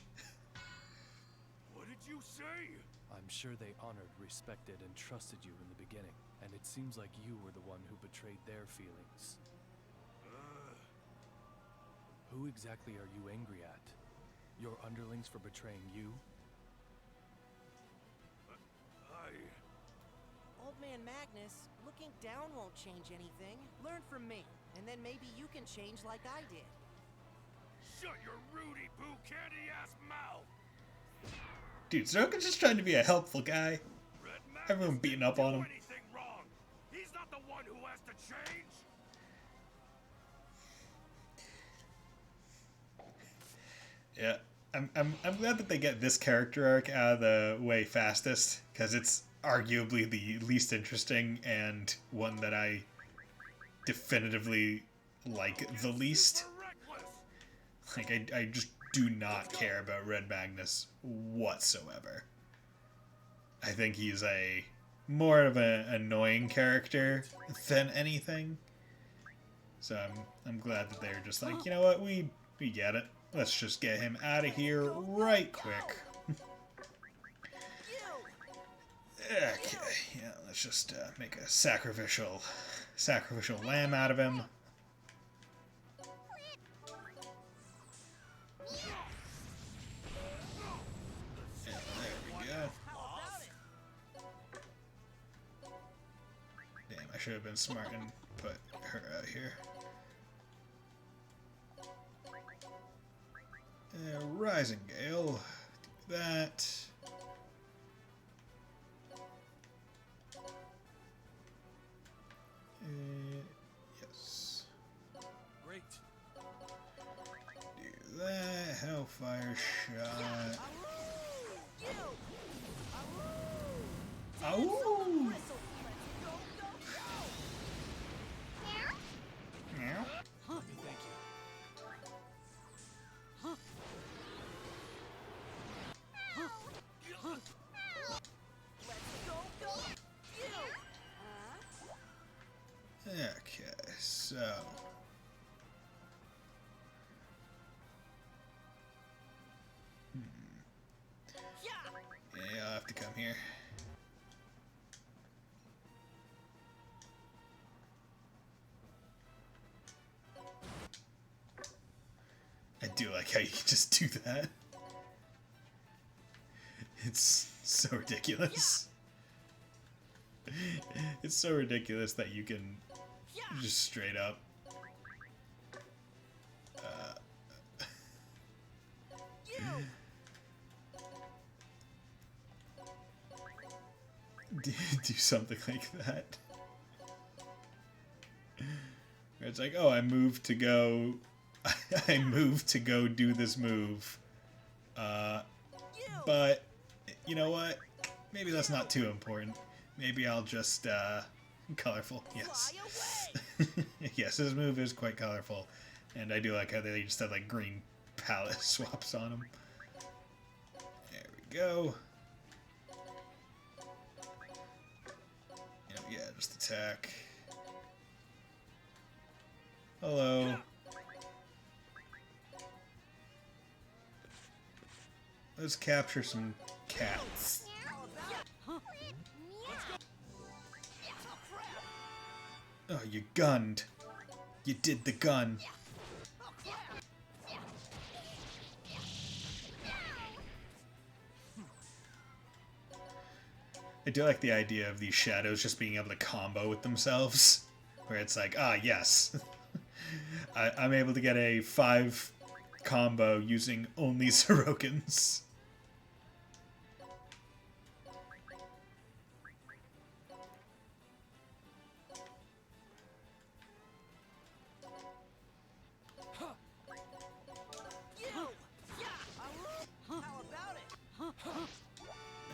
What did you say? I'm sure they honored, respected, and trusted you in the beginning, and it seems like you were the one who betrayed their feelings. Who exactly are you angry at? Your underlings for betraying you? Old Man Magnus, looking down won't change anything. Learn from me, and then maybe you can change like I did. Shut your Rudy Poo candy-ass mouth! Dude, Soroka's just trying to be a helpful guy. Red Magnus Everyone beating up didn't on do him. anything wrong. He's not the one who has to change. Yeah, I'm glad that they get this character arc out of the way fastest, because it's arguably the least interesting and one that I definitively like the least. Like, I just do not care about Red Magnus whatsoever. I think he's more of an annoying character than anything. So I'm glad that they're just like, you know what, we get it. Let's just get him out of here right quick. Okay, yeah, let's just make a sacrificial lamb out of him. And there we go. Damn, I should have been smart and put her out here. Rising Gale. Do that. Yes. Great. Do that. Hellfire shot. Ow! Meow. Thank you. Okay, so yeah, I'll have to come here. I do like how you can just do that. It's so ridiculous. It's so ridiculous that you can just straight up do something like that. Where it's like, oh, I moved to go do this move. But you know what? Maybe that's not too important. Maybe I'll just colorful. Yes. Yes, his move is quite colorful. And I do like how they just have like green palette swaps on him. There we go. Yeah, just attack. Hello. Let's capture some cats. Oh, you gunned. You did the gun. I do like the idea of these shadows just being able to combo with themselves. Where it's like, ah, yes. I'm able to get a 5 combo using only Sorokins.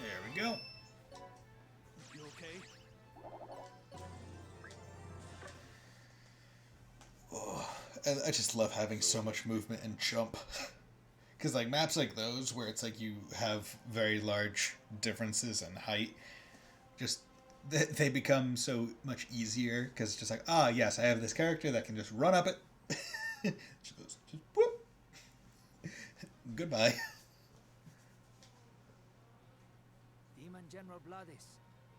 There we go. You okay? Oh, I just love having so much movement and jump. Because like maps like those where it's like you have very large differences in height, just they become so much easier because it's just like, ah, yes, I have this character that can just run up it. She goes, just whoop. Goodbye. Demon General Bloodis,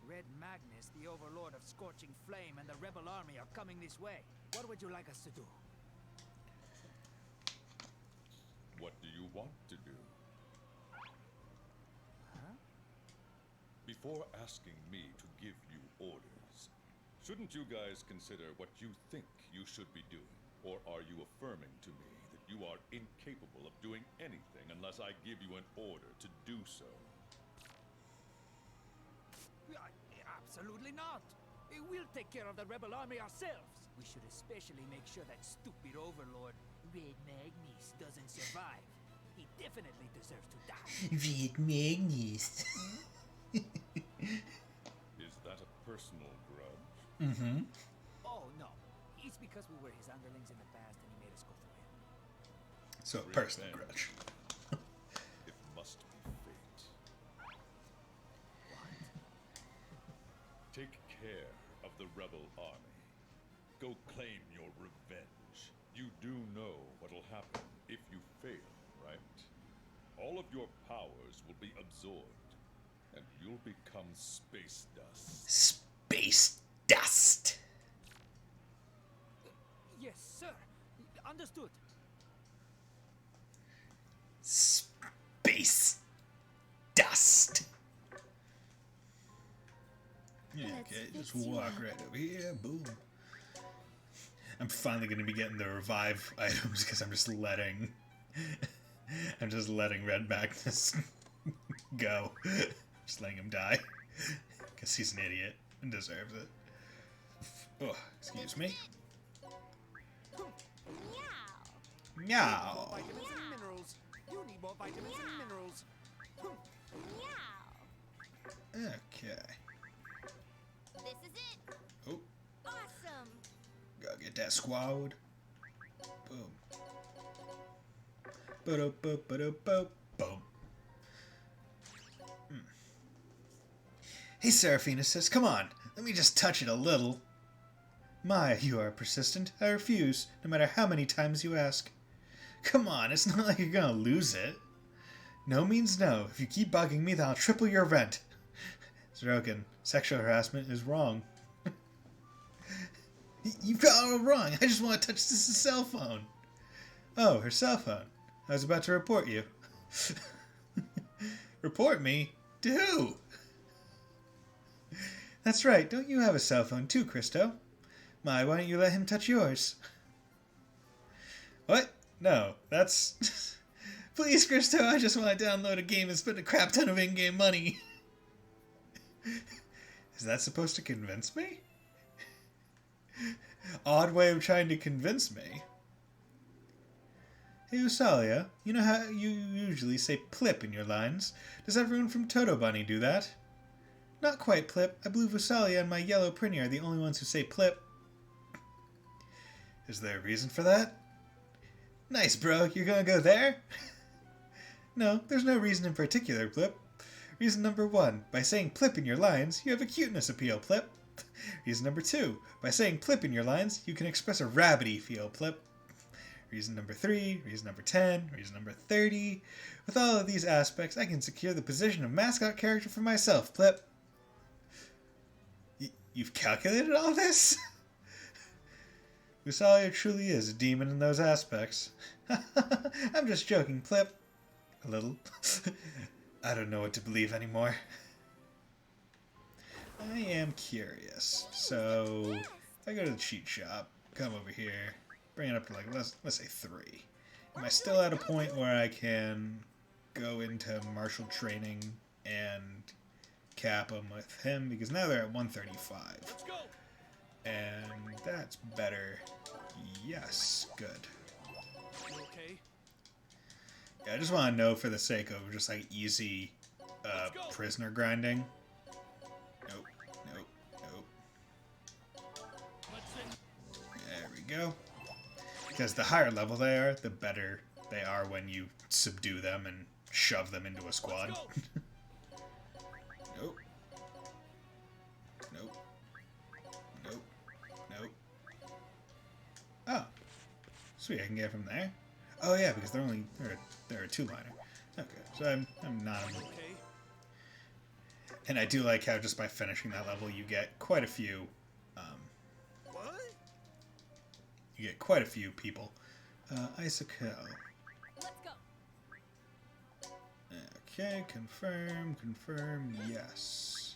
Red Magnus, the overlord of Scorching Flame, and the rebel army are coming this way. What would you like us to do? What do you want to do? Huh? Before asking me to give you orders, shouldn't you guys consider what you think you should be doing? Or are you affirming to me that you are incapable of doing anything unless I give you an order to do so? Absolutely not. We'll take care of the rebel army ourselves. We should especially make sure that stupid overlord, Red Magnus, doesn't survive. He definitely deserves to die. Red Magnus. Is that a personal grudge? Mm-hmm. Oh no, It's because we were his underlings in the past and he made us go through him. So a personal grudge. It must be fate. Take care of the rebel army. Go claim your revenge. You do know what'll happen if you fail, right? All of your powers will be absorbed, and you'll become space dust. Space dust. Yes, sir. Understood. Space dust. Yeah, Let's okay, just fix you walk up. right over here. Boom. I'm finally gonna be getting the revive items because I'm just letting Red Magnus go. Just letting him die. Because he's an idiot and deserves it. Oh, excuse me. Meow. Meow. Vitamins and minerals. You need more vitamins and minerals. Meow. Okay. This is it. Oh, Awesome. gotta get that squad. Boom. Ba-do-ba-ba-do-ba. Boom. Hey, Seraphina says, come on, let me just touch it a little. My, you are persistent. I refuse, no matter how many times you ask. Come on, it's not like you're gonna lose it. No means no. If you keep bugging me, then I'll triple your rent. Zrogan, sexual harassment is wrong. You've got it all wrong. I just want to touch this cell phone. Oh, her cell phone. I was about to report you. Report me? To who? That's right. Don't you have a cell phone too, Christo? My, why don't you let him touch yours? What? No, that's... Please, Christo, I just want to download a game and spend a crap ton of in-game money. Is that supposed to convince me? Odd way of trying to convince me. Hey, Usalia, you know how you usually say plip in your lines? Does everyone from Toto Bunny do that? Not quite, Plip. I believe Usalia and my yellow Prinny are the only ones who say plip. Is there a reason for that? Nice, bro. You're gonna go there? No, there's no reason in particular, Plip. Reason number 1. By saying plip in your lines, you have a cuteness appeal, Plip. Reason number 2. By saying plip in your lines, you can express a rabbity feel, Plip. Reason number 3, reason number 10, reason number 30. With all of these aspects, I can secure the position of mascot character for myself, Plip. You've calculated all this? Usalia truly is a demon in those aspects. I'm just joking, Plip. A little. I don't know what to believe anymore. I am curious. So, if I go to the cheat shop, come over here, bring it up to like, let's say 3. Am I still at a point where I can go into martial training and cap them with him? Because now they're at 135. Let's go. And that's better. Yes, good. You okay? Yeah, I just want to know for the sake of just like easy prisoner grinding. Nope, nope, nope. There we go. Because the higher level they are, the better they are when you subdue them and shove them into a squad. Nope. Nope. Nope. Nope. Oh. Sweet, I can get from there. Oh yeah, because they're a 2-liner. Okay, so I'm not. Okay. And I do like how just by finishing that level, you get quite a few. What? You get quite a few people. Icicle. Let's go. Okay, confirm, yes.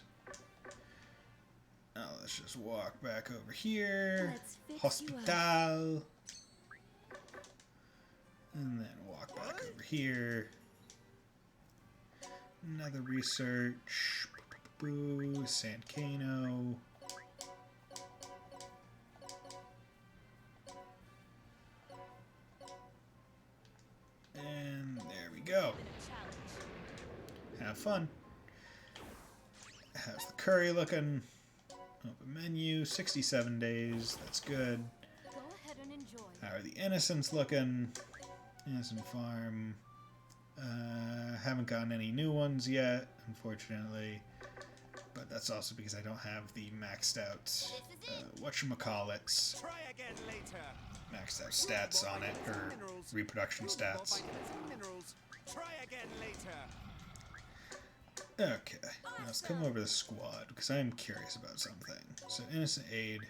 Now let's just walk back over here. Let's fix you up. Hospital. And then walk back over here. Another research. Boo, Sandcano. And there we go. Have fun. How's the curry looking? Open menu, 67 days. That's good. How are the innocents looking? Innocent farm. Haven't gotten any new ones yet, unfortunately. But that's also because I don't have the maxed out, whatchamacallits, Try again later. maxed out stats on it, or reproduction stats. Minerals. Try again later. Okay, now let's come over to the squad, because I am curious about something. So, innocent aid.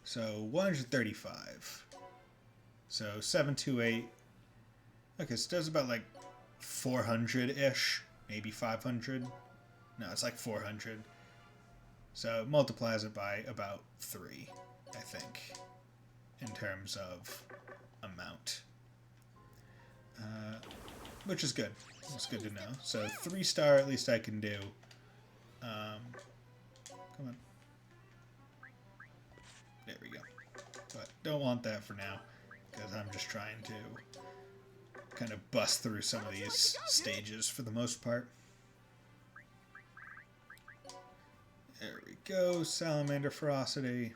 So, 135. So, 728. Okay, so it does about like 400-ish, maybe 500. No, it's like 400. So, it multiplies it by about 3, I think, in terms of amount. Which is good. It's good to know. So 3-star at least I can do. Come on. There we go. But don't want that for now, because I'm just trying to kind of bust through some of these stages for the most part. There we go. Salamander ferocity.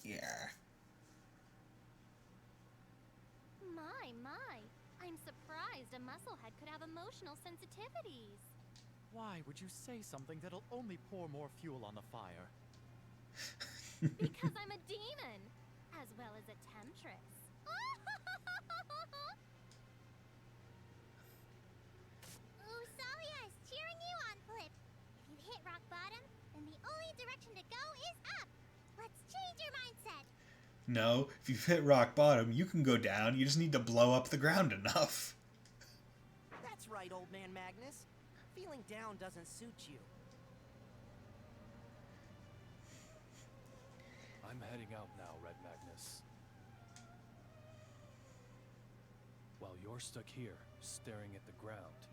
Yeah. My. I'm surprised a musclehead could have emotional sensitivities. Why would you say something that'll only pour more fuel on the fire? Because I'm a demon, as well as a temptress. Usalia is cheering you on, Flip. If you hit rock bottom, then the only direction to go is up. Let's change your mindset. No, if you've hit rock bottom, you can go down. You just need to blow up the ground enough. That's right, old man Magnus. Feeling down doesn't suit you. I'm heading out now, Red Magnus. While you're stuck here, staring at the ground,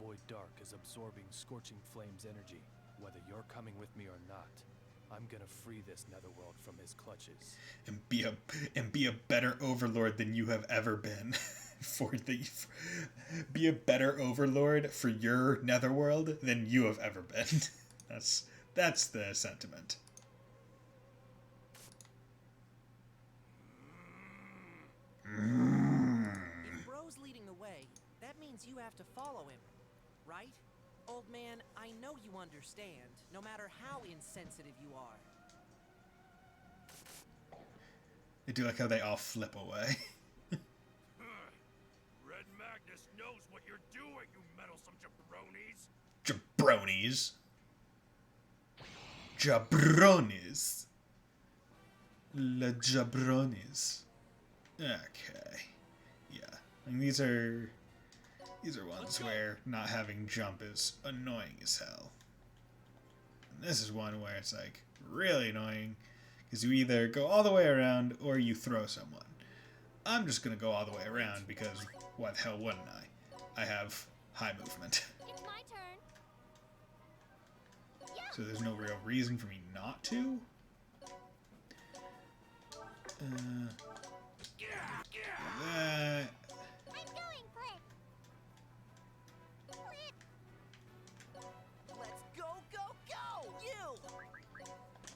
Void Dark is absorbing Scorching Flame's energy. Whether you're coming with me or not, I'm gonna free this netherworld from his clutches. And be a better overlord than you have ever been. Be a better overlord for your netherworld than you have ever been. That's the sentiment. If Bro's leading the way, that means you have to follow him, right? Old man, I know you understand, no matter how insensitive you are. I do like how they all flip away. Red Magnus knows what you're doing, you meddlesome jabronis. Jabronis. Le jabronis. Okay. Yeah. I mean, these are ones where not having jump is annoying as hell. And this is one where it's like really annoying because you either go all the way around or you throw someone. I'm just gonna go all the way around because why the hell wouldn't I? I have high movement. It's my turn. So there's no real reason for me not to. That. I'm going, Flip. Flip. Let's go, go, go! You!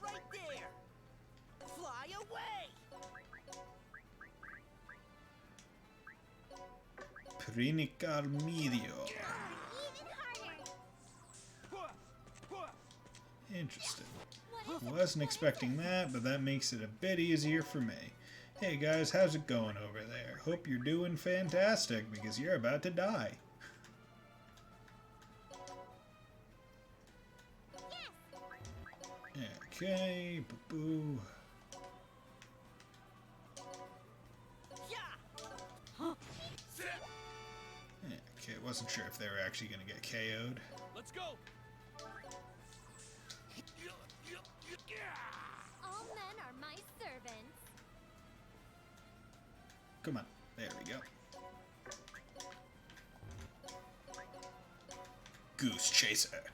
Right there! Fly away! Prinicar medio. Even harder. Interesting. What is it? Wasn't expecting that, but that makes it a bit easier for me. Hey guys, how's it going over there? Hope you're doing fantastic because you're about to die. Okay, boo-boo. Okay, wasn't sure if they were actually gonna get KO'd. Let's go. All men are my servants. Come on, there we go. Goose Chaser.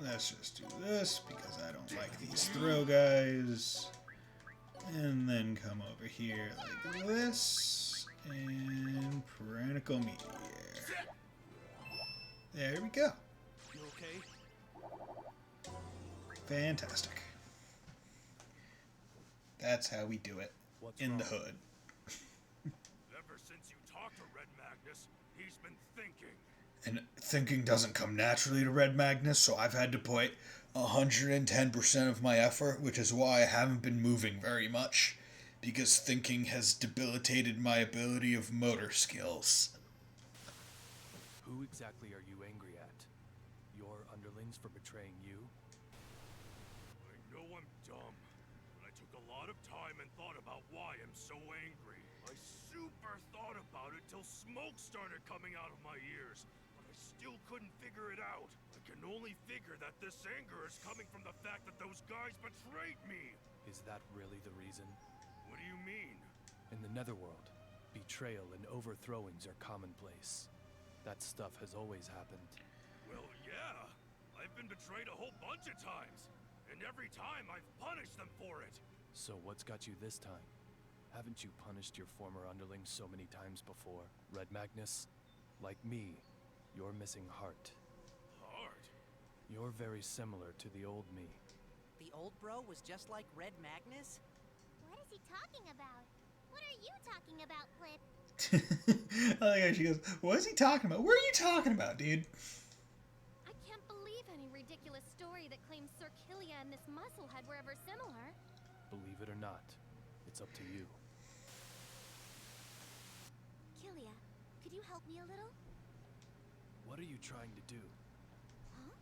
Let's just do this because I don't don't like these throw guys. And then come over here like this. And Pranical Meteor. There we go. You okay? Fantastic. That's how we do it. What's in wrong? the hood. Ever since you talked to Red Magnus, he's been thinking. And thinking doesn't come naturally to Red Magnus, so I've had to put 110% of my effort, which is why I haven't been moving very much, because thinking has debilitated my ability of motor skills. Who exactly are you angry at? Your underlings for betraying you? I know I'm dumb, but I took a lot of time and thought about why I'm so angry. I super thought about it till smoke started coming out of my ears, but I still couldn't figure it out. I can only figure that this anger is coming from the fact that those guys betrayed me. Is that really the reason? What do you mean? In the Netherworld, betrayal and overthrowings are commonplace. That stuff has always happened. Well, yeah. I've been betrayed a whole bunch of times, and every time I've punished them for it. So what's got you this time? Haven't you punished your former underlings so many times before, Red Magnus? Like me, you're missing heart. Heart? You're very similar to the old me. The old bro was just like Red Magnus? What is he talking about? What are you talking about, Flip? I like how she goes, what is he talking about? What are you talking about, dude? I can't believe any ridiculous story that claims Sir Killia and this musclehead were ever similar. Believe it or not, it's up to you. Killia, could you help me a little? What are you trying to do? Huh?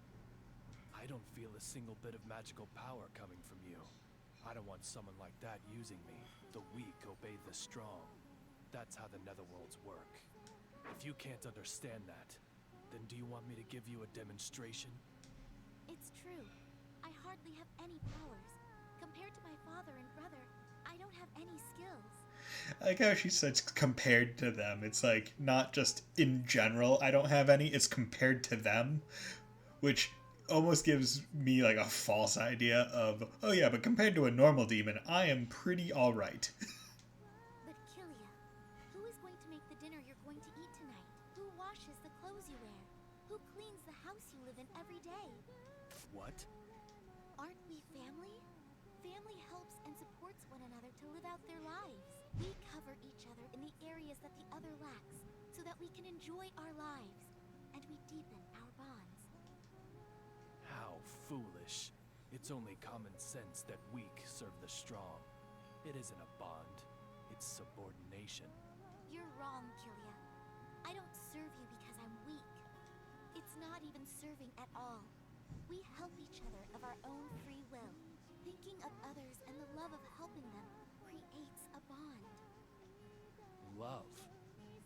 I don't feel a single bit of magical power coming from you. I don't want someone like that using me. The weak obey the strong. That's how the Netherworlds work. If you can't understand that, then do you want me to give you a demonstration? It's true. I hardly have any powers. Compared to my father and brother, I don't have any skills. I like how she says compared to them. It's like, not just in general, I don't have any, it's compared to them, which almost gives me like a false idea of, oh yeah, but compared to a normal demon, I am pretty alright. But Killia, who is going to make the dinner you're going to eat tonight? Who washes the clothes you wear? Who cleans the house you live in every day? What? Aren't we family? Family helps and supports one another to live out their lives. We cover each other in the areas that the other lacks, so that we can enjoy our lives, and we deepen our bonds. How foolish. It's only common sense that weak serve the strong. It isn't a bond. It's subordination. You're wrong, Killia. I don't serve you because I'm weak. It's not even serving at all. We help each other of our own free will. Thinking of others and the love of helping them creates a bond. Love?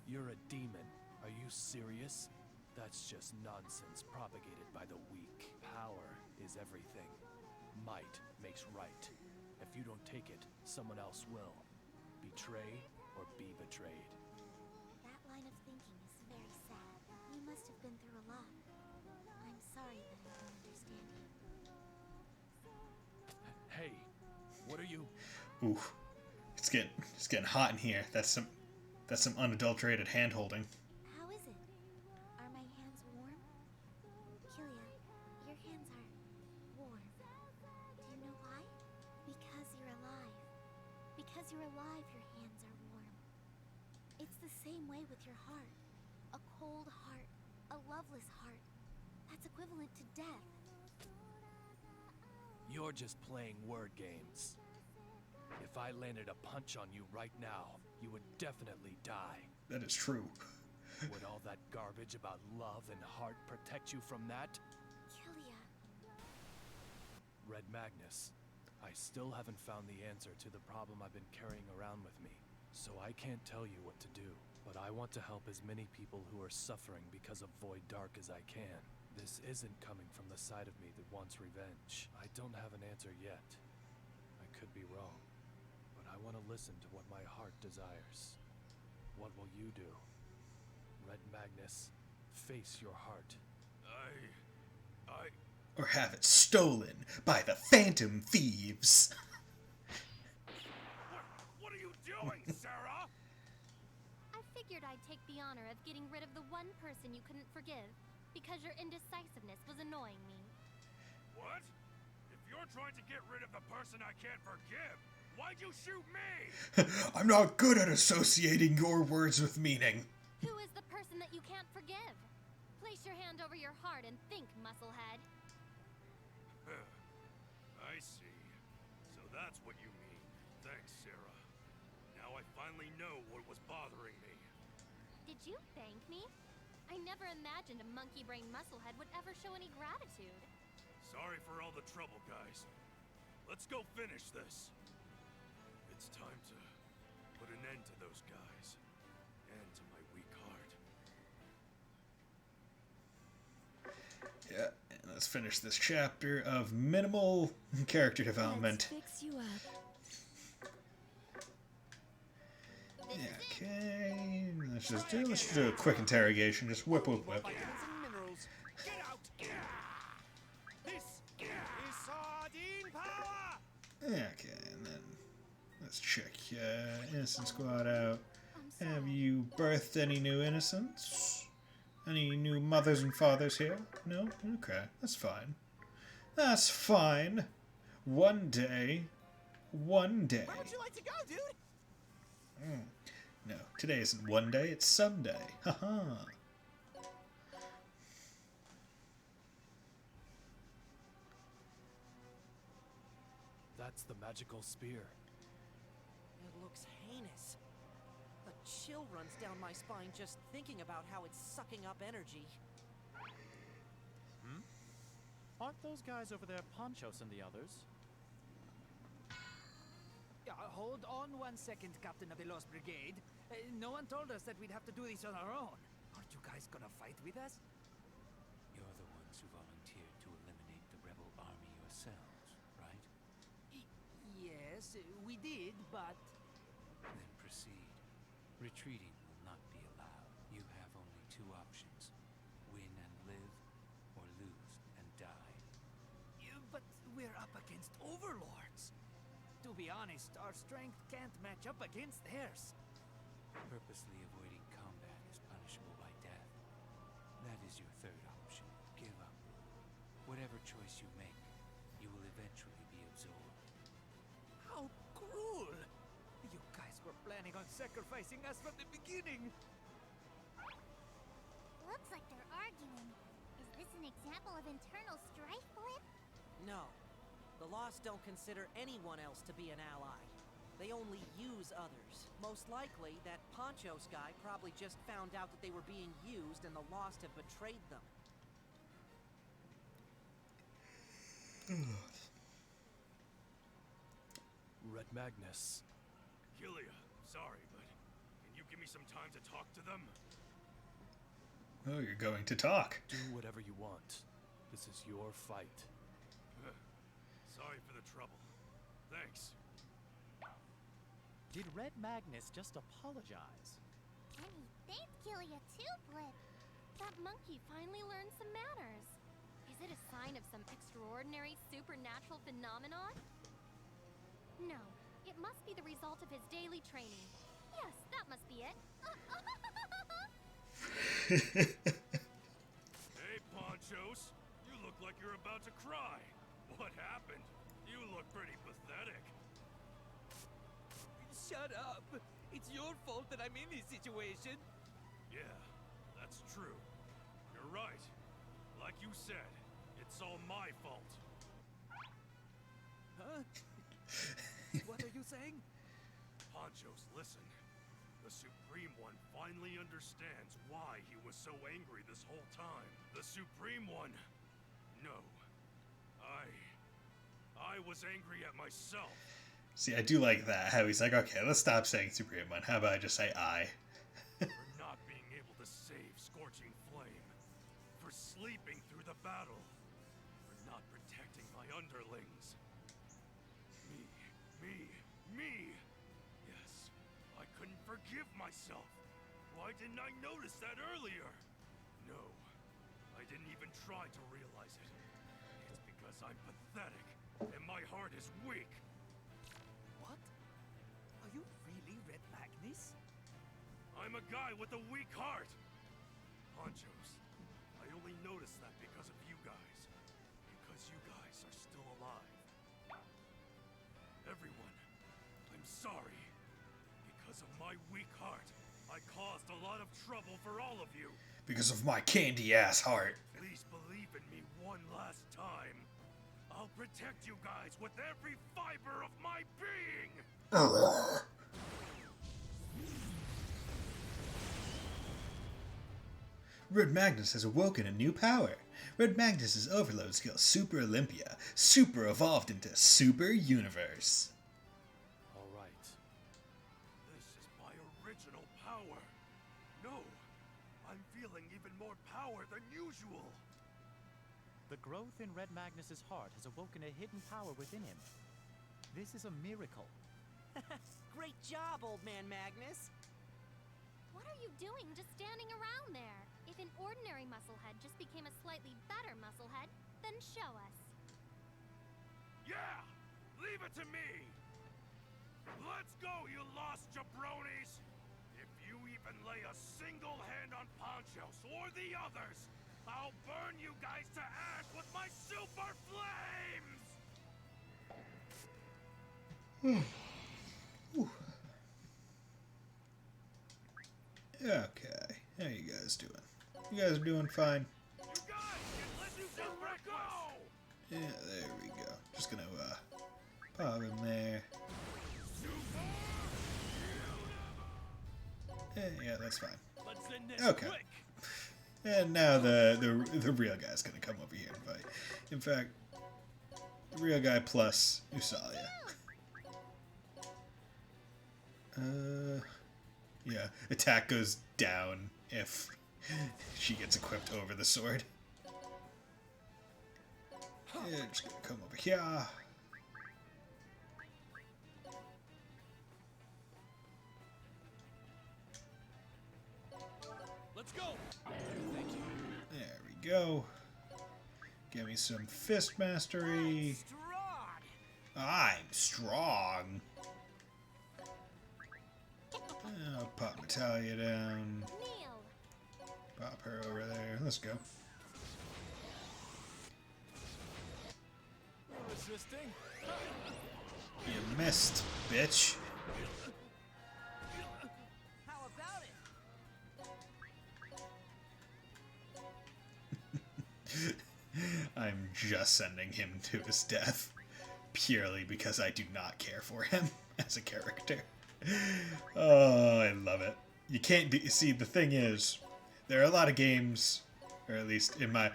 You're a demon. Are you serious? That's just nonsense propagated by the weak. Power is everything. Might makes right. If you don't take it, someone else will. Betray or be betrayed. That line of thinking is very sad. You must have been through a lot. I'm sorry that I don't understand you. Hey, what are you? Ooh, it's getting hot in here. That's some unadulterated hand holding. How is it? Are my hands warm? Killia, your hands are warm. Do you know why? Because you're alive. Because you're alive, your hands are warm. It's the same way with your heart. A cold heart, a loveless heart. That's equivalent to death. You're just playing word games. If I landed a punch on you right now, you would definitely die. That is true. Would all that garbage about love and heart protect you from that? Killia. Red Magnus, I still haven't found the answer to the problem I've been carrying around with me. So I can't tell you what to do, but I want to help as many people who are suffering because of Void Dark as I can. This isn't coming from the side of me that wants revenge. I don't have an answer yet. I could be wrong, but I want to listen to what my heart desires. What will you do? Red Magnus, face your heart. or have it stolen by the Phantom Thieves. What are you doing, Sarah? I figured I'd take the honor of getting rid of the one person you couldn't forgive, because your indecisiveness was annoying me. What? If you're trying to get rid of the person I can't forgive, why'd you shoot me? I'm not good at associating your words with meaning. Who is the person that you can't forgive? Place your hand over your heart and think, musclehead. I see. So that's what you mean. Thanks, Sarah. Now I finally know what was bothering me. Did you thank me? I never imagined a monkey-brained musclehead would ever show any gratitude. Sorry for all the trouble, guys. Let's go finish this. It's time to put an end to those guys. And to my weak heart. Yeah, and let's finish this chapter of minimal character development. Let's fix you up. Okay, let's just do a quick interrogation. Just whip, whip, whip. Vitamins and minerals. Get out! This is sardine power! Okay, and then let's check Innocent Squad out. I'm Have sorry. you birthed any new innocents? Any new mothers and fathers here? No? Okay, that's fine. That's fine. One day. One day. Where would you like to go, dude? No, today isn't one day, it's someday. Haha. That's the magical spear. It looks heinous. A chill runs down my spine just thinking about how it's sucking up energy. Aren't those guys over there Ponchos and the others? Hold on 1 second, Captain of the Lost Brigade. No one told us that we'd have to do this on our own. Aren't you guys gonna fight with us? You're the ones who volunteered to eliminate the rebel army yourselves, right? Yes, we did, but... Then proceed. Retreating will not be allowed. You have only two options. Win and live, or lose and die. But we're up against overlords. To be honest, our strength can't match up against theirs. Purposely avoiding combat is punishable by death. That is your third option. Give up. Whatever choice you make, you will eventually be absorbed. How cruel! You guys were planning on sacrificing us from the beginning. Looks like they're arguing. Is this an example of internal strife, Blip? No. The Lost don't consider anyone else to be an ally. They only use others. Most likely, that Ponchos guy probably just found out that they were being used and the Lost have betrayed them. Red Magnus. Kilia, sorry, but can you give me some time to talk to them? Oh, you're going to talk. Do whatever you want. This is your fight. Sorry for the trouble. Thanks. Did Red Magnus just apologize? And he thanked Kilia too, Blip. That monkey finally learned some manners. Is it a sign of some extraordinary supernatural phenomenon? No, it must be the result of his daily training. Yes, that must be it. Hey, Ponchos. You look like you're about to cry. What happened? You look pretty pathetic. Shut up! It's your fault that I'm in this situation. Yeah, that's true. You're right. Like you said, it's all my fault. Huh? What are you saying? Ponchos, listen. The Supreme One finally understands why he was so angry this whole time. The Supreme One... No. I was angry at myself. See, I do like that, how he's like, okay, let's stop saying Supreme One. How about I just say I? For not being able to save Scorching Flame. For sleeping through the battle. For not protecting my underlings. Me. Yes, I couldn't forgive myself. Why didn't I notice that earlier? No, I didn't even try to realize it. because I'm pathetic, and my heart is weak. What? Are you really Red Magnus? I'm a guy with a weak heart. Ponchos, I only noticed that because of you guys. Because you guys are still alive. Everyone, I'm sorry. Because of my weak heart, I caused a lot of trouble for all of you. Because of my candy-ass heart. Please believe in me one last time. I'll protect you guys with every fiber of my being! Red Magnus has awoken a new power. Red Magnus's overload skill, Super Olympia, super evolved into Super Universe. All right. This is my original power. No, I'm feeling even more power than usual. The growth in Red Magnus's heart has awoken a hidden power within him. This is a miracle. Great job, old man Magnus. What are you doing just standing around there? If an ordinary musclehead just became a slightly better musclehead, then show us. Yeah! Leave it to me! Let's go, you lost jabronis! If you even lay a single hand on Ponchos or the others, I'll burn you guys to ash with my super flames! Okay, how you guys doing? You guys are doing fine? You guys can let super go! Yeah, there we go. Just gonna pop him there. Yeah, that's fine. Let's end this Okay. quick! And now the real guy's gonna come over here and fight. In fact, the real guy plus Usalia. Yeah, attack goes down if she gets equipped over the sword. Yeah, just gonna come over here. Let's go! Thank you. There we go. Give me some fist mastery. Strong! I'm strong. I'll pop Natalia down. Kneel. Pop her over there. Let's go. Resisting? You missed, bitch. How about it? I'm just sending him to his death. Purely because I do not care for him as a character. Oh, I love it. You can't do... See, the thing is, there are a lot of games, or at least in my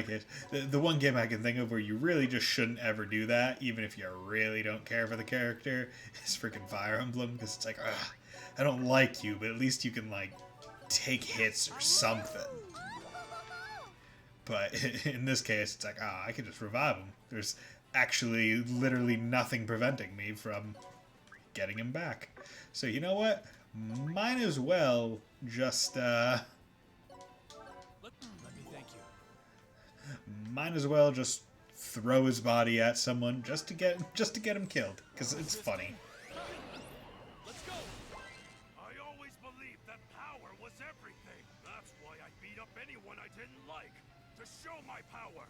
case, the one game I can think of where you really just shouldn't ever do that, even if you really don't care for the character, is freaking Fire Emblem, because it's like, ugh, I don't like you, but at least you can, like, take hits or something. But in this case, it's like, I can just revive him. There's actually literally nothing preventing me from getting him back. So you know what? Might as well just Let me thank you. might as well just throw his body at someone just to get him killed, because it's funny. Let's go! I always believed that power was everything. That's why I beat up anyone I didn't like. To show my power.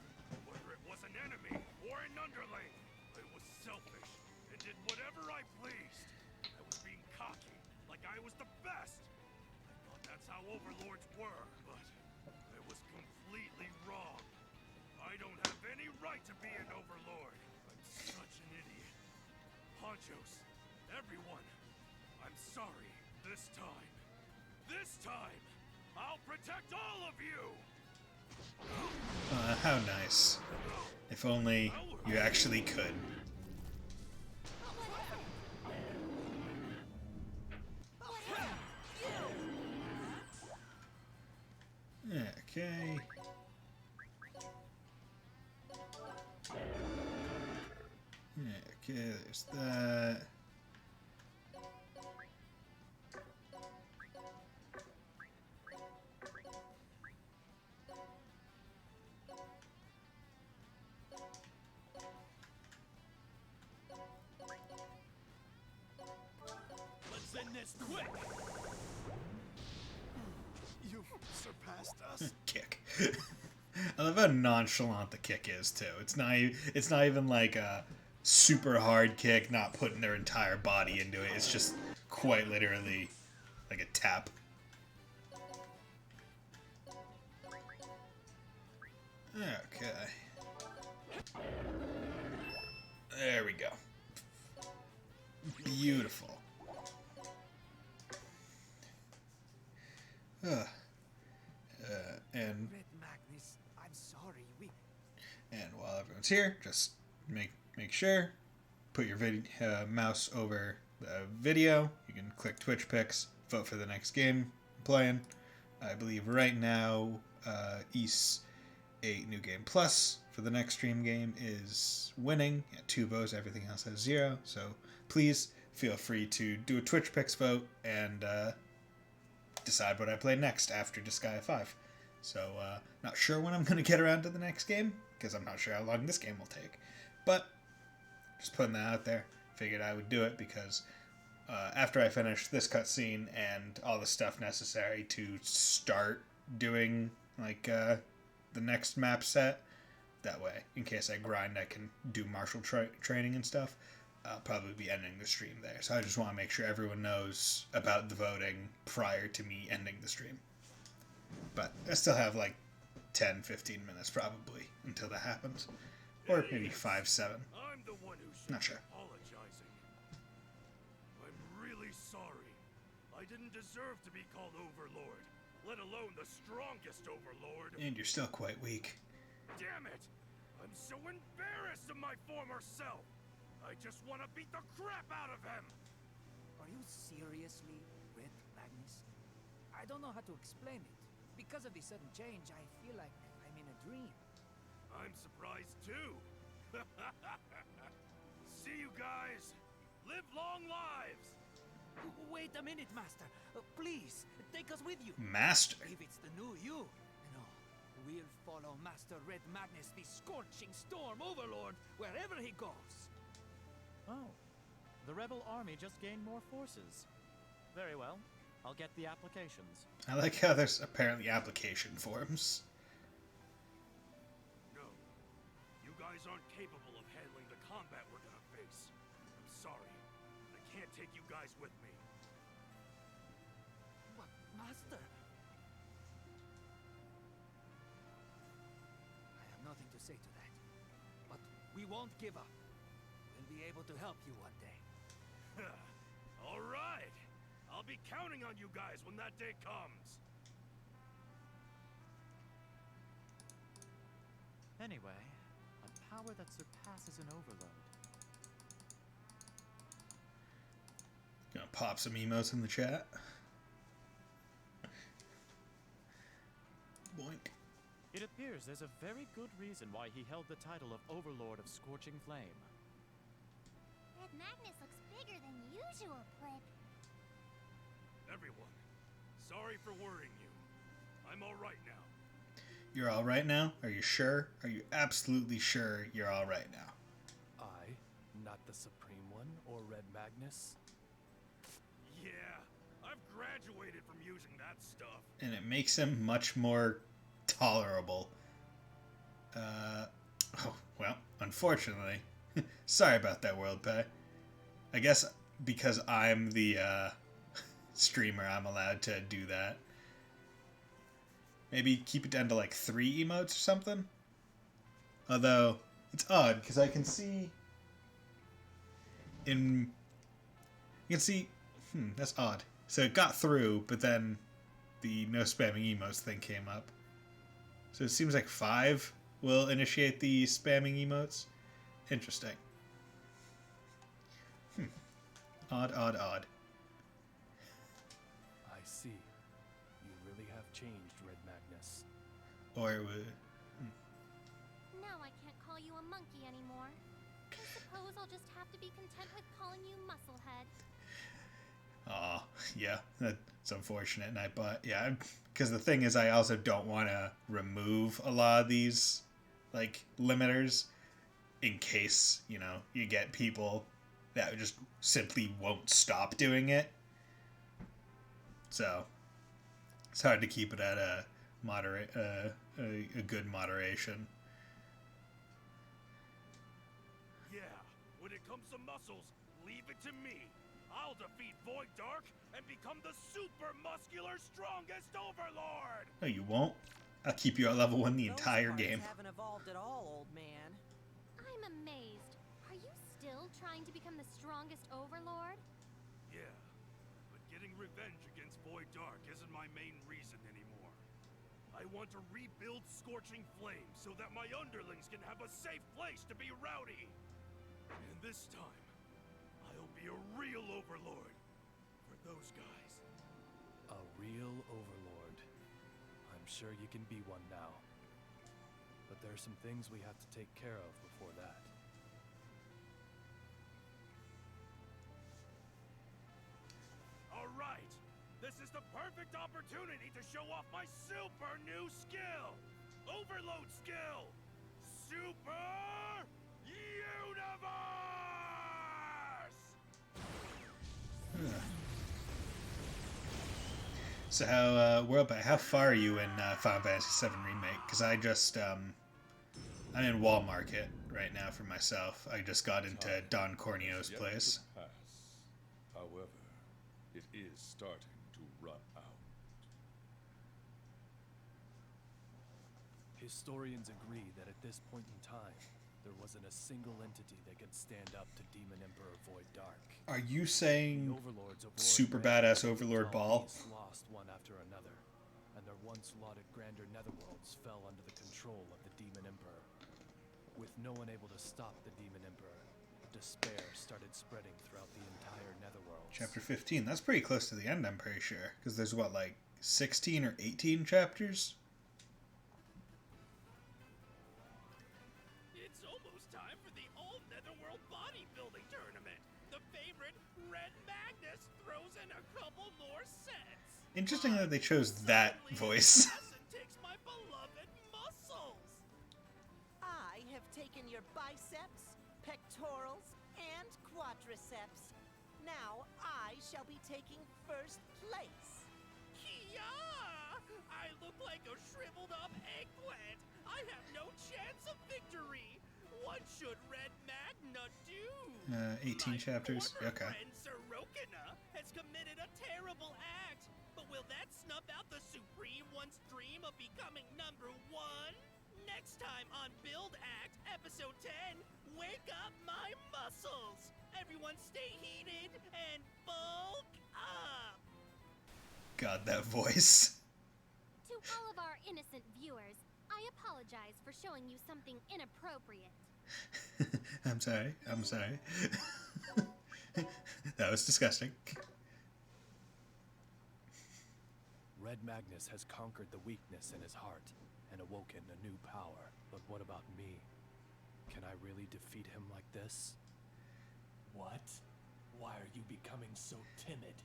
Whether it was an enemy or an underling. I was selfish and did whatever I pleased. I was being cocky, like I was the best. I thought that's how overlords were, but I was completely wrong. I don't have any right to be an overlord. I'm such an idiot. Ponchos, everyone, I'm sorry. This time, I'll protect all of you! How nice. If only you actually could. Okay. Okay, there's that. quick! You've surpassed us. Kick. I love how nonchalant the kick is too. It's not even like a super hard kick, not putting their entire body into it. It's just quite literally like a tap. Okay. There we go. Beautiful. And Red Magnus, I'm sorry. while everyone's here, just make sure, put your mouse over the video. You can click Twitch picks, vote for the next game I'm playing. I believe right now, East 8 New Game Plus for the next stream game is winning at 2 votes. Everything else has 0. So please feel free to do a Twitch picks vote and decide what I play next after Disgaea 5. So not sure when I'm going to get around to the next game, because I'm not sure how long this game will take. But just putting that out there, figured I would do it because after I finish this cutscene and all the stuff necessary to start doing like the next map set, that way, in case I grind, I can do martial training and stuff. I'll probably be ending the stream there. So I just want to make sure everyone knows about the voting prior to me ending the stream. But I still have like 10-15 minutes probably until that happens. Or maybe 5-7. I'm the one who should Not sure. be apologizing. I'm really sorry. I didn't deserve to be called Overlord, let alone the strongest Overlord. And you're still quite weak. Damn it! I'm so embarrassed of my former self. I just want to beat the crap out of him. Are you seriously Red Magnus? I don't know how to explain it. Because of the sudden change, I feel like I'm in a dream. I'm surprised too. See you guys. Live long lives. Wait a minute, Master. Please, take us with you. Master. If it's the new you, no, we'll follow Master Red Magnus, the Scorching Storm Overlord, wherever he goes. Oh, the rebel army just gained more forces. Very well. I'll get the applications. I like how there's apparently application forms. No. You guys aren't capable of handling the combat we're gonna face. I'm sorry. I can't take you guys with me. But, Master... I have nothing to say to that. But we won't give up. We'll be able to help you one day. All right. I'll be counting on you guys when that day comes. Anyway, a power that surpasses an overload. Gonna pop some emotes in the chat. Boink. It appears there's a very good reason why he held the title of Overlord of Scorching Flame. Red Magnus looks bigger than usual, Flip. Everyone, sorry for worrying you. I'm all right now. You're all right now? Are you sure? Are you absolutely sure you're all right now? I, not the Supreme One or Red Magnus? Yeah, I've graduated from using that stuff. And it makes him much more tolerable. Oh, well, unfortunately. Sorry about that, World Pay. I guess because I'm the streamer, I'm allowed to do that. Maybe keep it down to like 3 emotes or something? Although, it's odd, because I can see... You can see... that's odd. So it got through, but then the no spamming emotes thing came up. So it seems like 5 will initiate the spamming emotes. Interesting. Odd, odd, odd. I see. You really have changed, Red Magnus. Or it would... Now I can't call you a monkey anymore. I suppose I'll just have to be content with calling you Musclehead. Aw, yeah, that's unfortunate, Nightbot. Yeah, because the thing is, I also don't want to remove a lot of these, like, limiters in case, you know, you get people that just simply won't stop doing it. So it's hard to keep it at a good moderation. Yeah, when it comes to muscles, leave it to me. I'll defeat Void Dark and become the super muscular strongest overlord! No, you won't. I'll keep you at level 1 the Those entire parts game. haven't evolved at all, old man. I'm amazed. Are you still trying to become the strongest overlord? Yeah, but getting revenge against Void Dark isn't my main reason anymore. I want to rebuild Scorching Flame so that my underlings can have a safe place to be rowdy. And this time, I'll be a real overlord for those guys. A real overlord. I'm sure you can be one now. But there are some things we have to take care of before that. Alright, this is the perfect opportunity to show off my super new skill! Overload skill! Super Universe! So how far are you in Final Fantasy VII Remake? Because I just I'm in Wall Market right now for myself. I just got into Don Corneo's Yet place. to pass. However, it is starting to run out. Historians agree that at this point in time, there wasn't a single entity that could stand up to Demon Emperor Void Dark. Are you The saying overlords of super Lord badass Red Overlord and Ball? Beast lost one after another, and their once lauded grander netherworlds fell under the control of the Demon Emperor. With no one able to stop the Demon Emperor, despair started spreading throughout the entire netherworld. Chapter 15. That's pretty close to the end, I'm pretty sure. Because there's what, like 16 or 18 chapters? It's almost time for the all-netherworld bodybuilding tournament! The favorite, Red Magnus, throws in a couple more sets! Interesting that they chose that voice. Takes my beloved muscles! I have taken your biceps, pectorals, and quadriceps. Now I shall be taking first place. Yeah! I look like a shriveled up eggplant! I have no chance of victory! What should Red Magna do? 18 My chapters? former Okay. friend Sorokina has committed a terrible act, but will that snuff out the Supreme One's dream of becoming number one? Next time on Build Act, Episode 10, Wake Up My Muscles! Everyone stay heated and bulk up! God, that voice. To all of our innocent viewers, I apologize for showing you something inappropriate. I'm sorry. I'm sorry. That was disgusting. Red Magnus has conquered the weakness in his heart and awoken a new power. But what about me? Can I really defeat him like this? What? Why are you becoming so timid?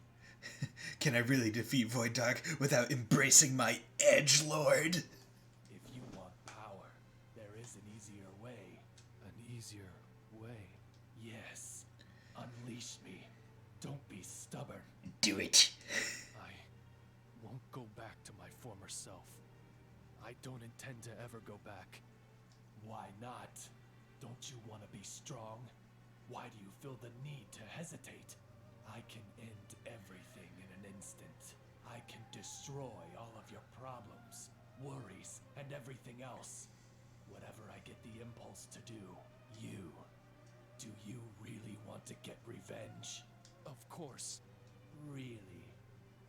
Can I really defeat Void Dark without embracing my edge lord? If you want power, there is an easier way. An easier way? Yes. Unleash me. Don't be stubborn. Do it. I won't go back to my former self. I don't intend to ever go back. Why not? Don't you want to be strong? Why do you feel the need to hesitate? I can end everything in an instant. I can destroy all of your problems, worries, and everything else. Whatever I get the impulse to do. Do you really want to get revenge? Of course. Really?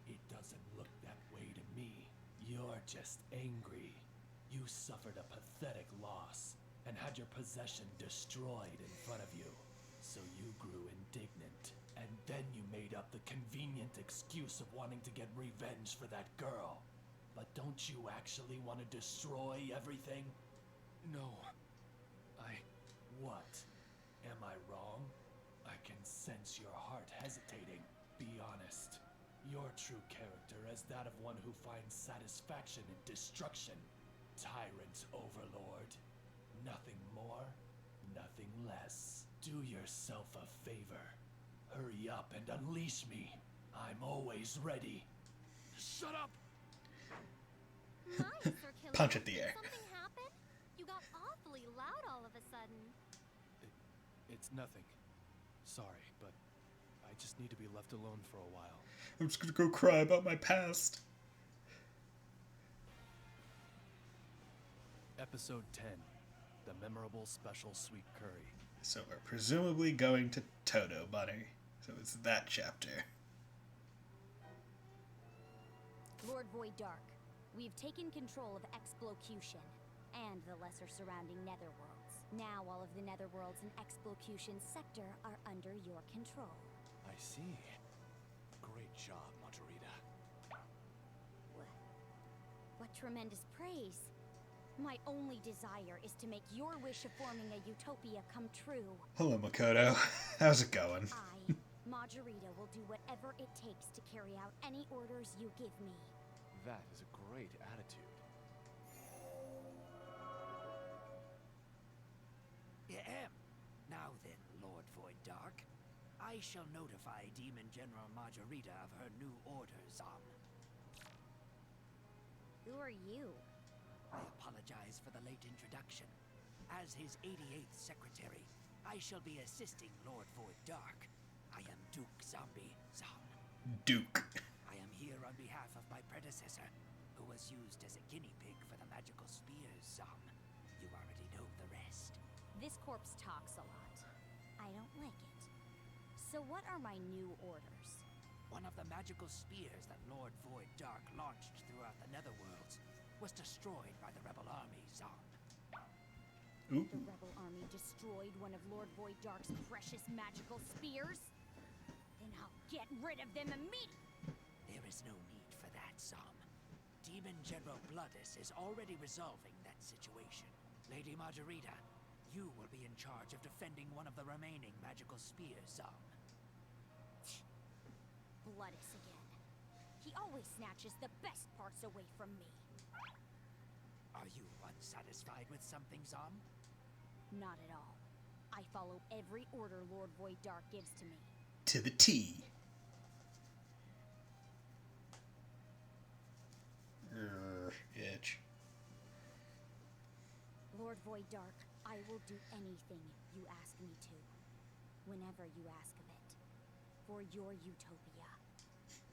It doesn't look that way to me. You're just angry. You suffered a pathetic loss and had your possession destroyed in front of you. So you grew indignant, and then you made up the convenient excuse of wanting to get revenge for that girl. But don't you actually want to destroy everything? No. What? Am I wrong? I can sense your heart hesitating. Be honest. Your true character is that of one who finds satisfaction in destruction. Tyrant Overlord. Nothing more, nothing less. Do yourself a favor. Hurry up and unleash me. I'm always ready. Shut up! My, Sir Killian, Punch at the did air. something happen? You got awfully loud all of a sudden. It's nothing. Sorry, but I just need to be left alone for a while. I'm just gonna go cry about my past. Episode 10. The memorable special sweet curry. So we're presumably going to Toto Bunny. So it's that chapter. Lord Void Dark, we've taken control of Explocution and the lesser surrounding netherworlds. Now all of the netherworlds in Explocution's sector are under your control. I see. Great job, Margarita. What tremendous praise. My only desire is to make your wish of forming a utopia come true. Hello, Makoto. How's it going? I, Margarita, will do whatever it takes to carry out any orders you give me. That is a great attitude. Now then, Lord Void Dark, I shall notify Demon General Margarita of her new orders on. Who are you? I apologize for the late introduction. As his 88th secretary, I shall be assisting Lord Void Dark. I am Duke Zombie Zom. Duke. I am here on behalf of my predecessor, who was used as a guinea pig for the magical spears, Zom. You already know the rest. This corpse talks a lot. I don't like it. So what are my new orders? One of the magical spears that Lord Void Dark launched throughout the netherworlds was destroyed by the rebel army, Zom. Ooh. The rebel army destroyed one of Lord Void Dark's precious magical spears? Then I'll get rid of them immediately! There is no need for that, Zom. Demon General Bloodus is already resolving that situation. Lady Margarita, you will be in charge of defending one of the remaining magical spears, Zom. Bloodus again. He always snatches the best parts away from me. Are you unsatisfied with something, Zom? Not at all. I follow every order Lord Void Dark gives to me. To the T. Itch. Lord Void Dark, I will do anything you ask me to. Whenever you ask of it. For your utopia.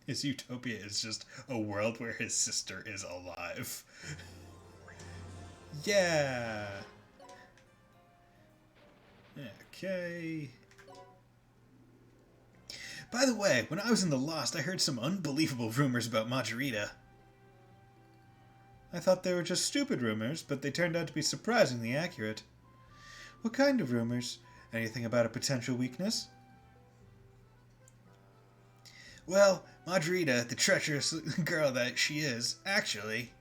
His utopia is just a world where his sister is alive. Yeah. Okay. By the way, when I was in the Lost, I heard some unbelievable rumors about Margarita. I thought they were just stupid rumors, but they turned out to be surprisingly accurate. What kind of rumors? Anything about a potential weakness? Well, Margarita, the treacherous girl that she is, actually,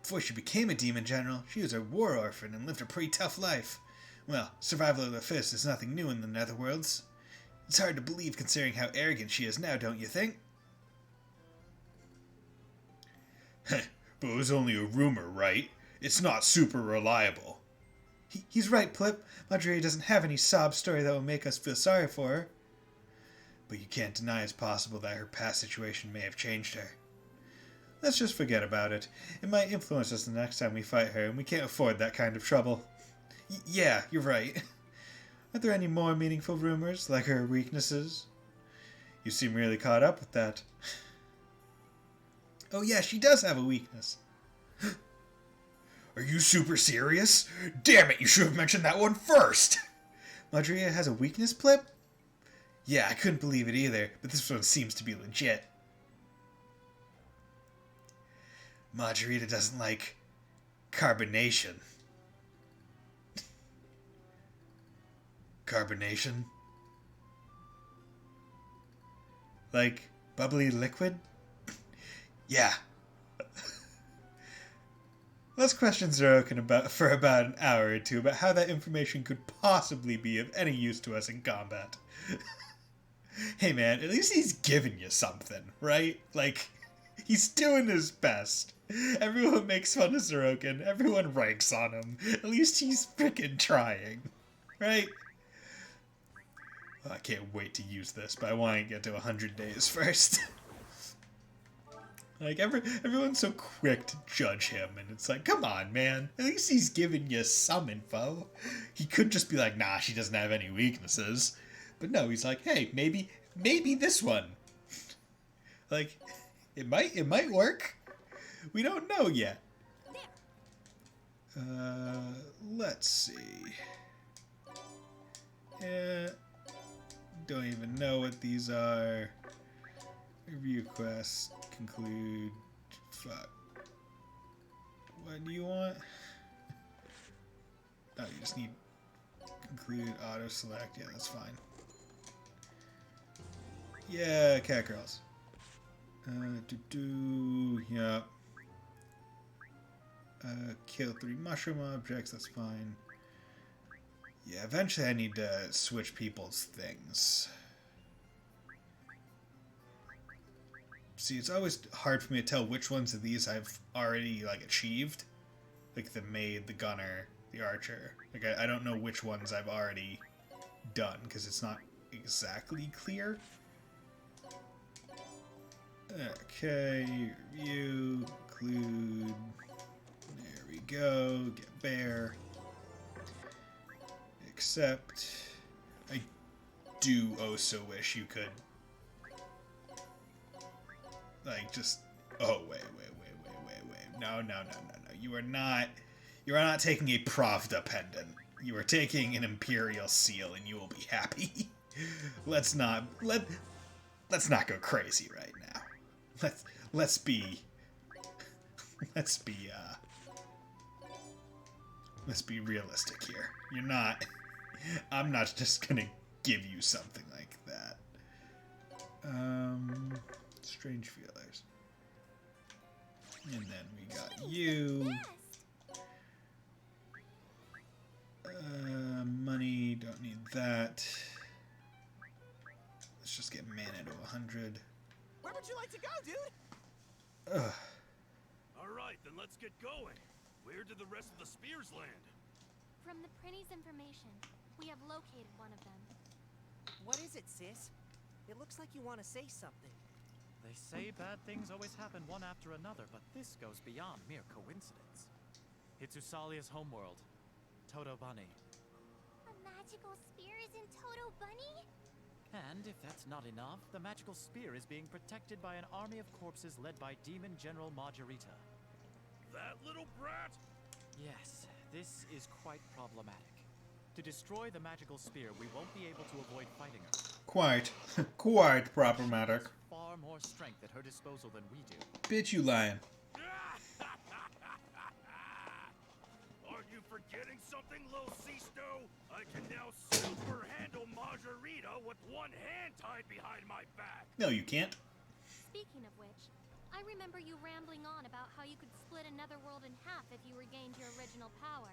before she became a demon general, she was a war orphan and lived a pretty tough life. Well, survival of the fittest is nothing new in the netherworlds. It's hard to believe considering how arrogant she is now, don't you think? But it was only a rumor, right? It's not super reliable. He's right, Plip. Margarita doesn't have any sob story that will make us feel sorry for her. But you can't deny it's possible that her past situation may have changed her. Let's just forget about it. It might influence us the next time we fight her, and we can't afford that kind of trouble. Yeah, you're right. Are there any more meaningful rumors, like her weaknesses? You seem really caught up with that. Oh yeah, she does have a weakness. Are you super serious? Damn it, you should have mentioned that one first! Margarita has a weakness, Plip? Yeah, I couldn't believe it either, but this one seems to be legit. Margarita doesn't like carbonation. Carbonation? Like bubbly liquid? Yeah. Let's question Zeroken for about an hour or two about how that information could possibly be of any use to us in combat. Hey man, at least he's giving you something, right? Like, he's doing his best. Everyone makes fun of Zeroken, everyone ranks on him. At least he's frickin' trying, right? Well, I can't wait to use this, but I want to get to 100 days first. Like, everyone's so quick to judge him, and it's like, come on, man. At least he's giving you some info. He could just be like, nah, she doesn't have any weaknesses. But no, he's like, hey, maybe this one. Like, it might work. We don't know yet. Let's see. Don't even know what these are. Review quest, conclude. Fuck. What do you want? Oh, you just need conclude, auto select. Yeah, that's fine. Yeah, cat girls. Yeah. Kill 3 mushroom objects, that's fine. Yeah, eventually I need to switch people's things. See, it's always hard for me to tell which ones of these I've already, like, achieved. Like the maid, the gunner, the archer. Like, I don't know which ones I've already done, because it's not exactly clear. Okay, review, include, there we go, get bear, accept. I do also wish you could, like, just, oh, wait, no, you are not taking a Pravda pendant, you are taking an Imperial seal, and you will be happy. Let's not go crazy right now. Let's be realistic here. I'm not just gonna give you something like that. Strange feelers. And then we got you. Money, don't need that. Let's just get mana to 100. Where would you like to go, dude? Alright, then let's get going. Where did the rest of the spears land? From the Prinny's information, we have located one of them. What is it, sis? It looks like you want to say something. They say bad things always happen one after another, but this goes beyond mere coincidence. It's Usalia's homeworld, Toto Bunny. A magical spear is in Toto Bunny? And if that's not enough, the magical spear is being protected by an army of corpses led by Demon General Margarita. That little brat? Yes, this is quite problematic. To destroy the magical spear, we won't be able to avoid fighting her. Quite problematic. She has far more strength at her disposal than we do. Bitch, you lying. Are you forgetting something, Lil Sisto? I can now super handle Margarita with one hand tied behind my back. No, you can't. Speaking of which, I remember you rambling on about how you could split another world in half if you regained your original power.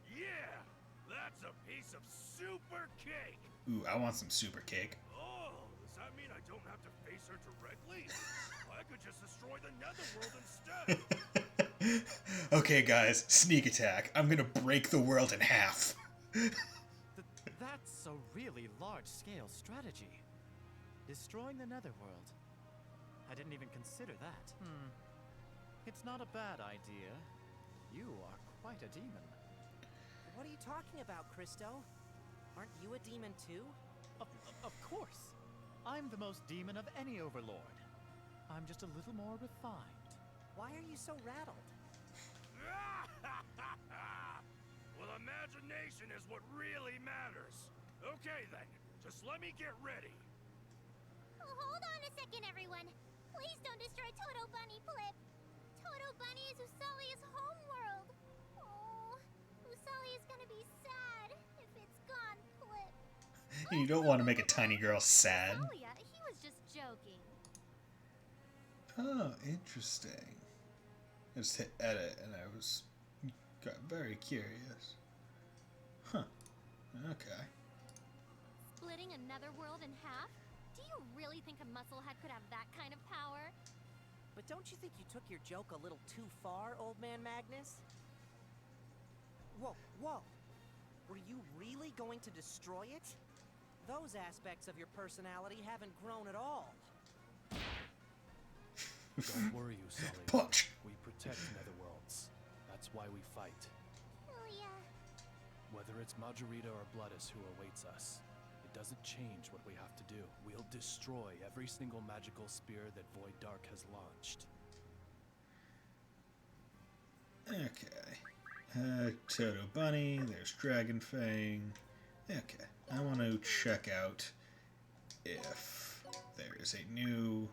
Yeah, that's a piece of super cake. Ooh, I want some super cake. Oh, does that mean I don't have to face her directly? I could just destroy the netherworld instead. Okay, guys, sneak attack. I'm gonna break the world in half. That's a really large-scale strategy. Destroying the netherworld. I didn't even consider that. It's not a bad idea. You are quite a demon. What are you talking about, Christo? Aren't you a demon too? Of course. I'm the most demon of any overlord. I'm just a little more refined. Why are you so rattled? Well, imagination is what really matters. Okay then, just let me get ready. Oh, hold on a second, everyone. Please don't destroy Toto Bunny, Flip. Toto Bunny is Usalia's homeworld. Oh, Usalia's gonna be sad if it's gone, Flip. You don't want to make a tiny girl sad. Usalia, he was just joking. Oh, interesting. I just hit edit and I got very curious. Huh. Okay. Splitting another world in half? Do you really think a musclehead could have that kind of power? But don't you think you took your joke a little too far, old man Magnus? Whoa. Were you really going to destroy it? Those aspects of your personality haven't grown at all. Don't worry, Usali. Punch. We protect Netherworlds. That's why we fight. Hylia. Whether it's Majorita or Bloodus who awaits us, it doesn't change what we have to do. We'll destroy every single magical spear that Void Dark has launched. Okay. Toto Bunny, there's Dragonfang. Okay. I want to check out if there is a new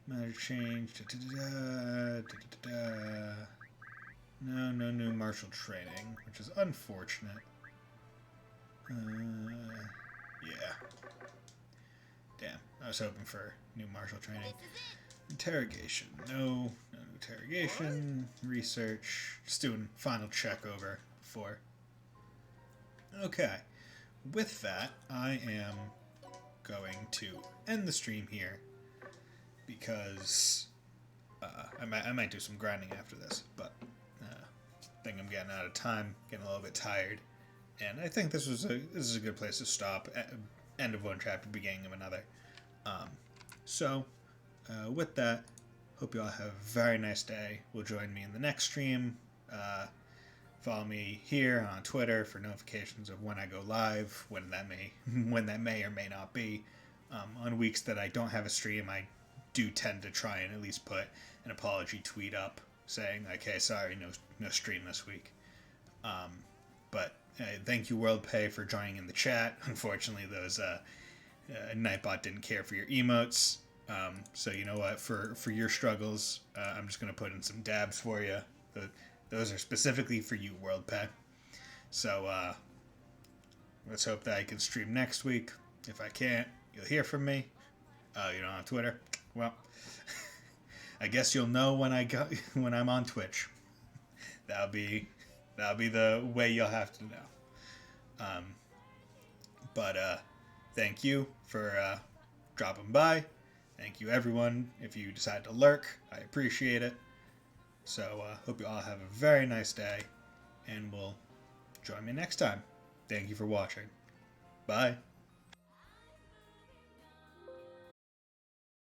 magic change. No new martial training, which is unfortunate. Yeah. Damn, I was hoping for new martial training. Interrogation. No interrogation. Research. Just doing final check over before. Okay. With that, I am going to end the stream here because I might do some grinding after this, but I think I'm getting out of time, getting a little bit tired, and I think this is a good place to stop. End of one chapter, beginning of another. So, with that, hope you all have a very nice day. Will join me in the next stream. Follow me here on Twitter for notifications of when I go live, when that may or may not be. On weeks that I don't have a stream, I do tend to try and at least put an apology tweet up saying, like, hey, sorry, no stream this week. But thank you, WorldPay, for joining in the chat. Unfortunately, those Nightbot didn't care for your emotes. So you know what? For your struggles, I'm just going to put in some dabs for you. Those are specifically for you, WorldPay. So let's hope that I can stream next week. If I can't, you'll hear from me. You don't have Twitter? Well, I guess you'll know when I'm on Twitch. That'll be the way you'll have to know. But thank you for dropping by. Thank you, everyone. If you decide to lurk, I appreciate it. So hope you all have a very nice day, and will join me next time. Thank you for watching. Bye.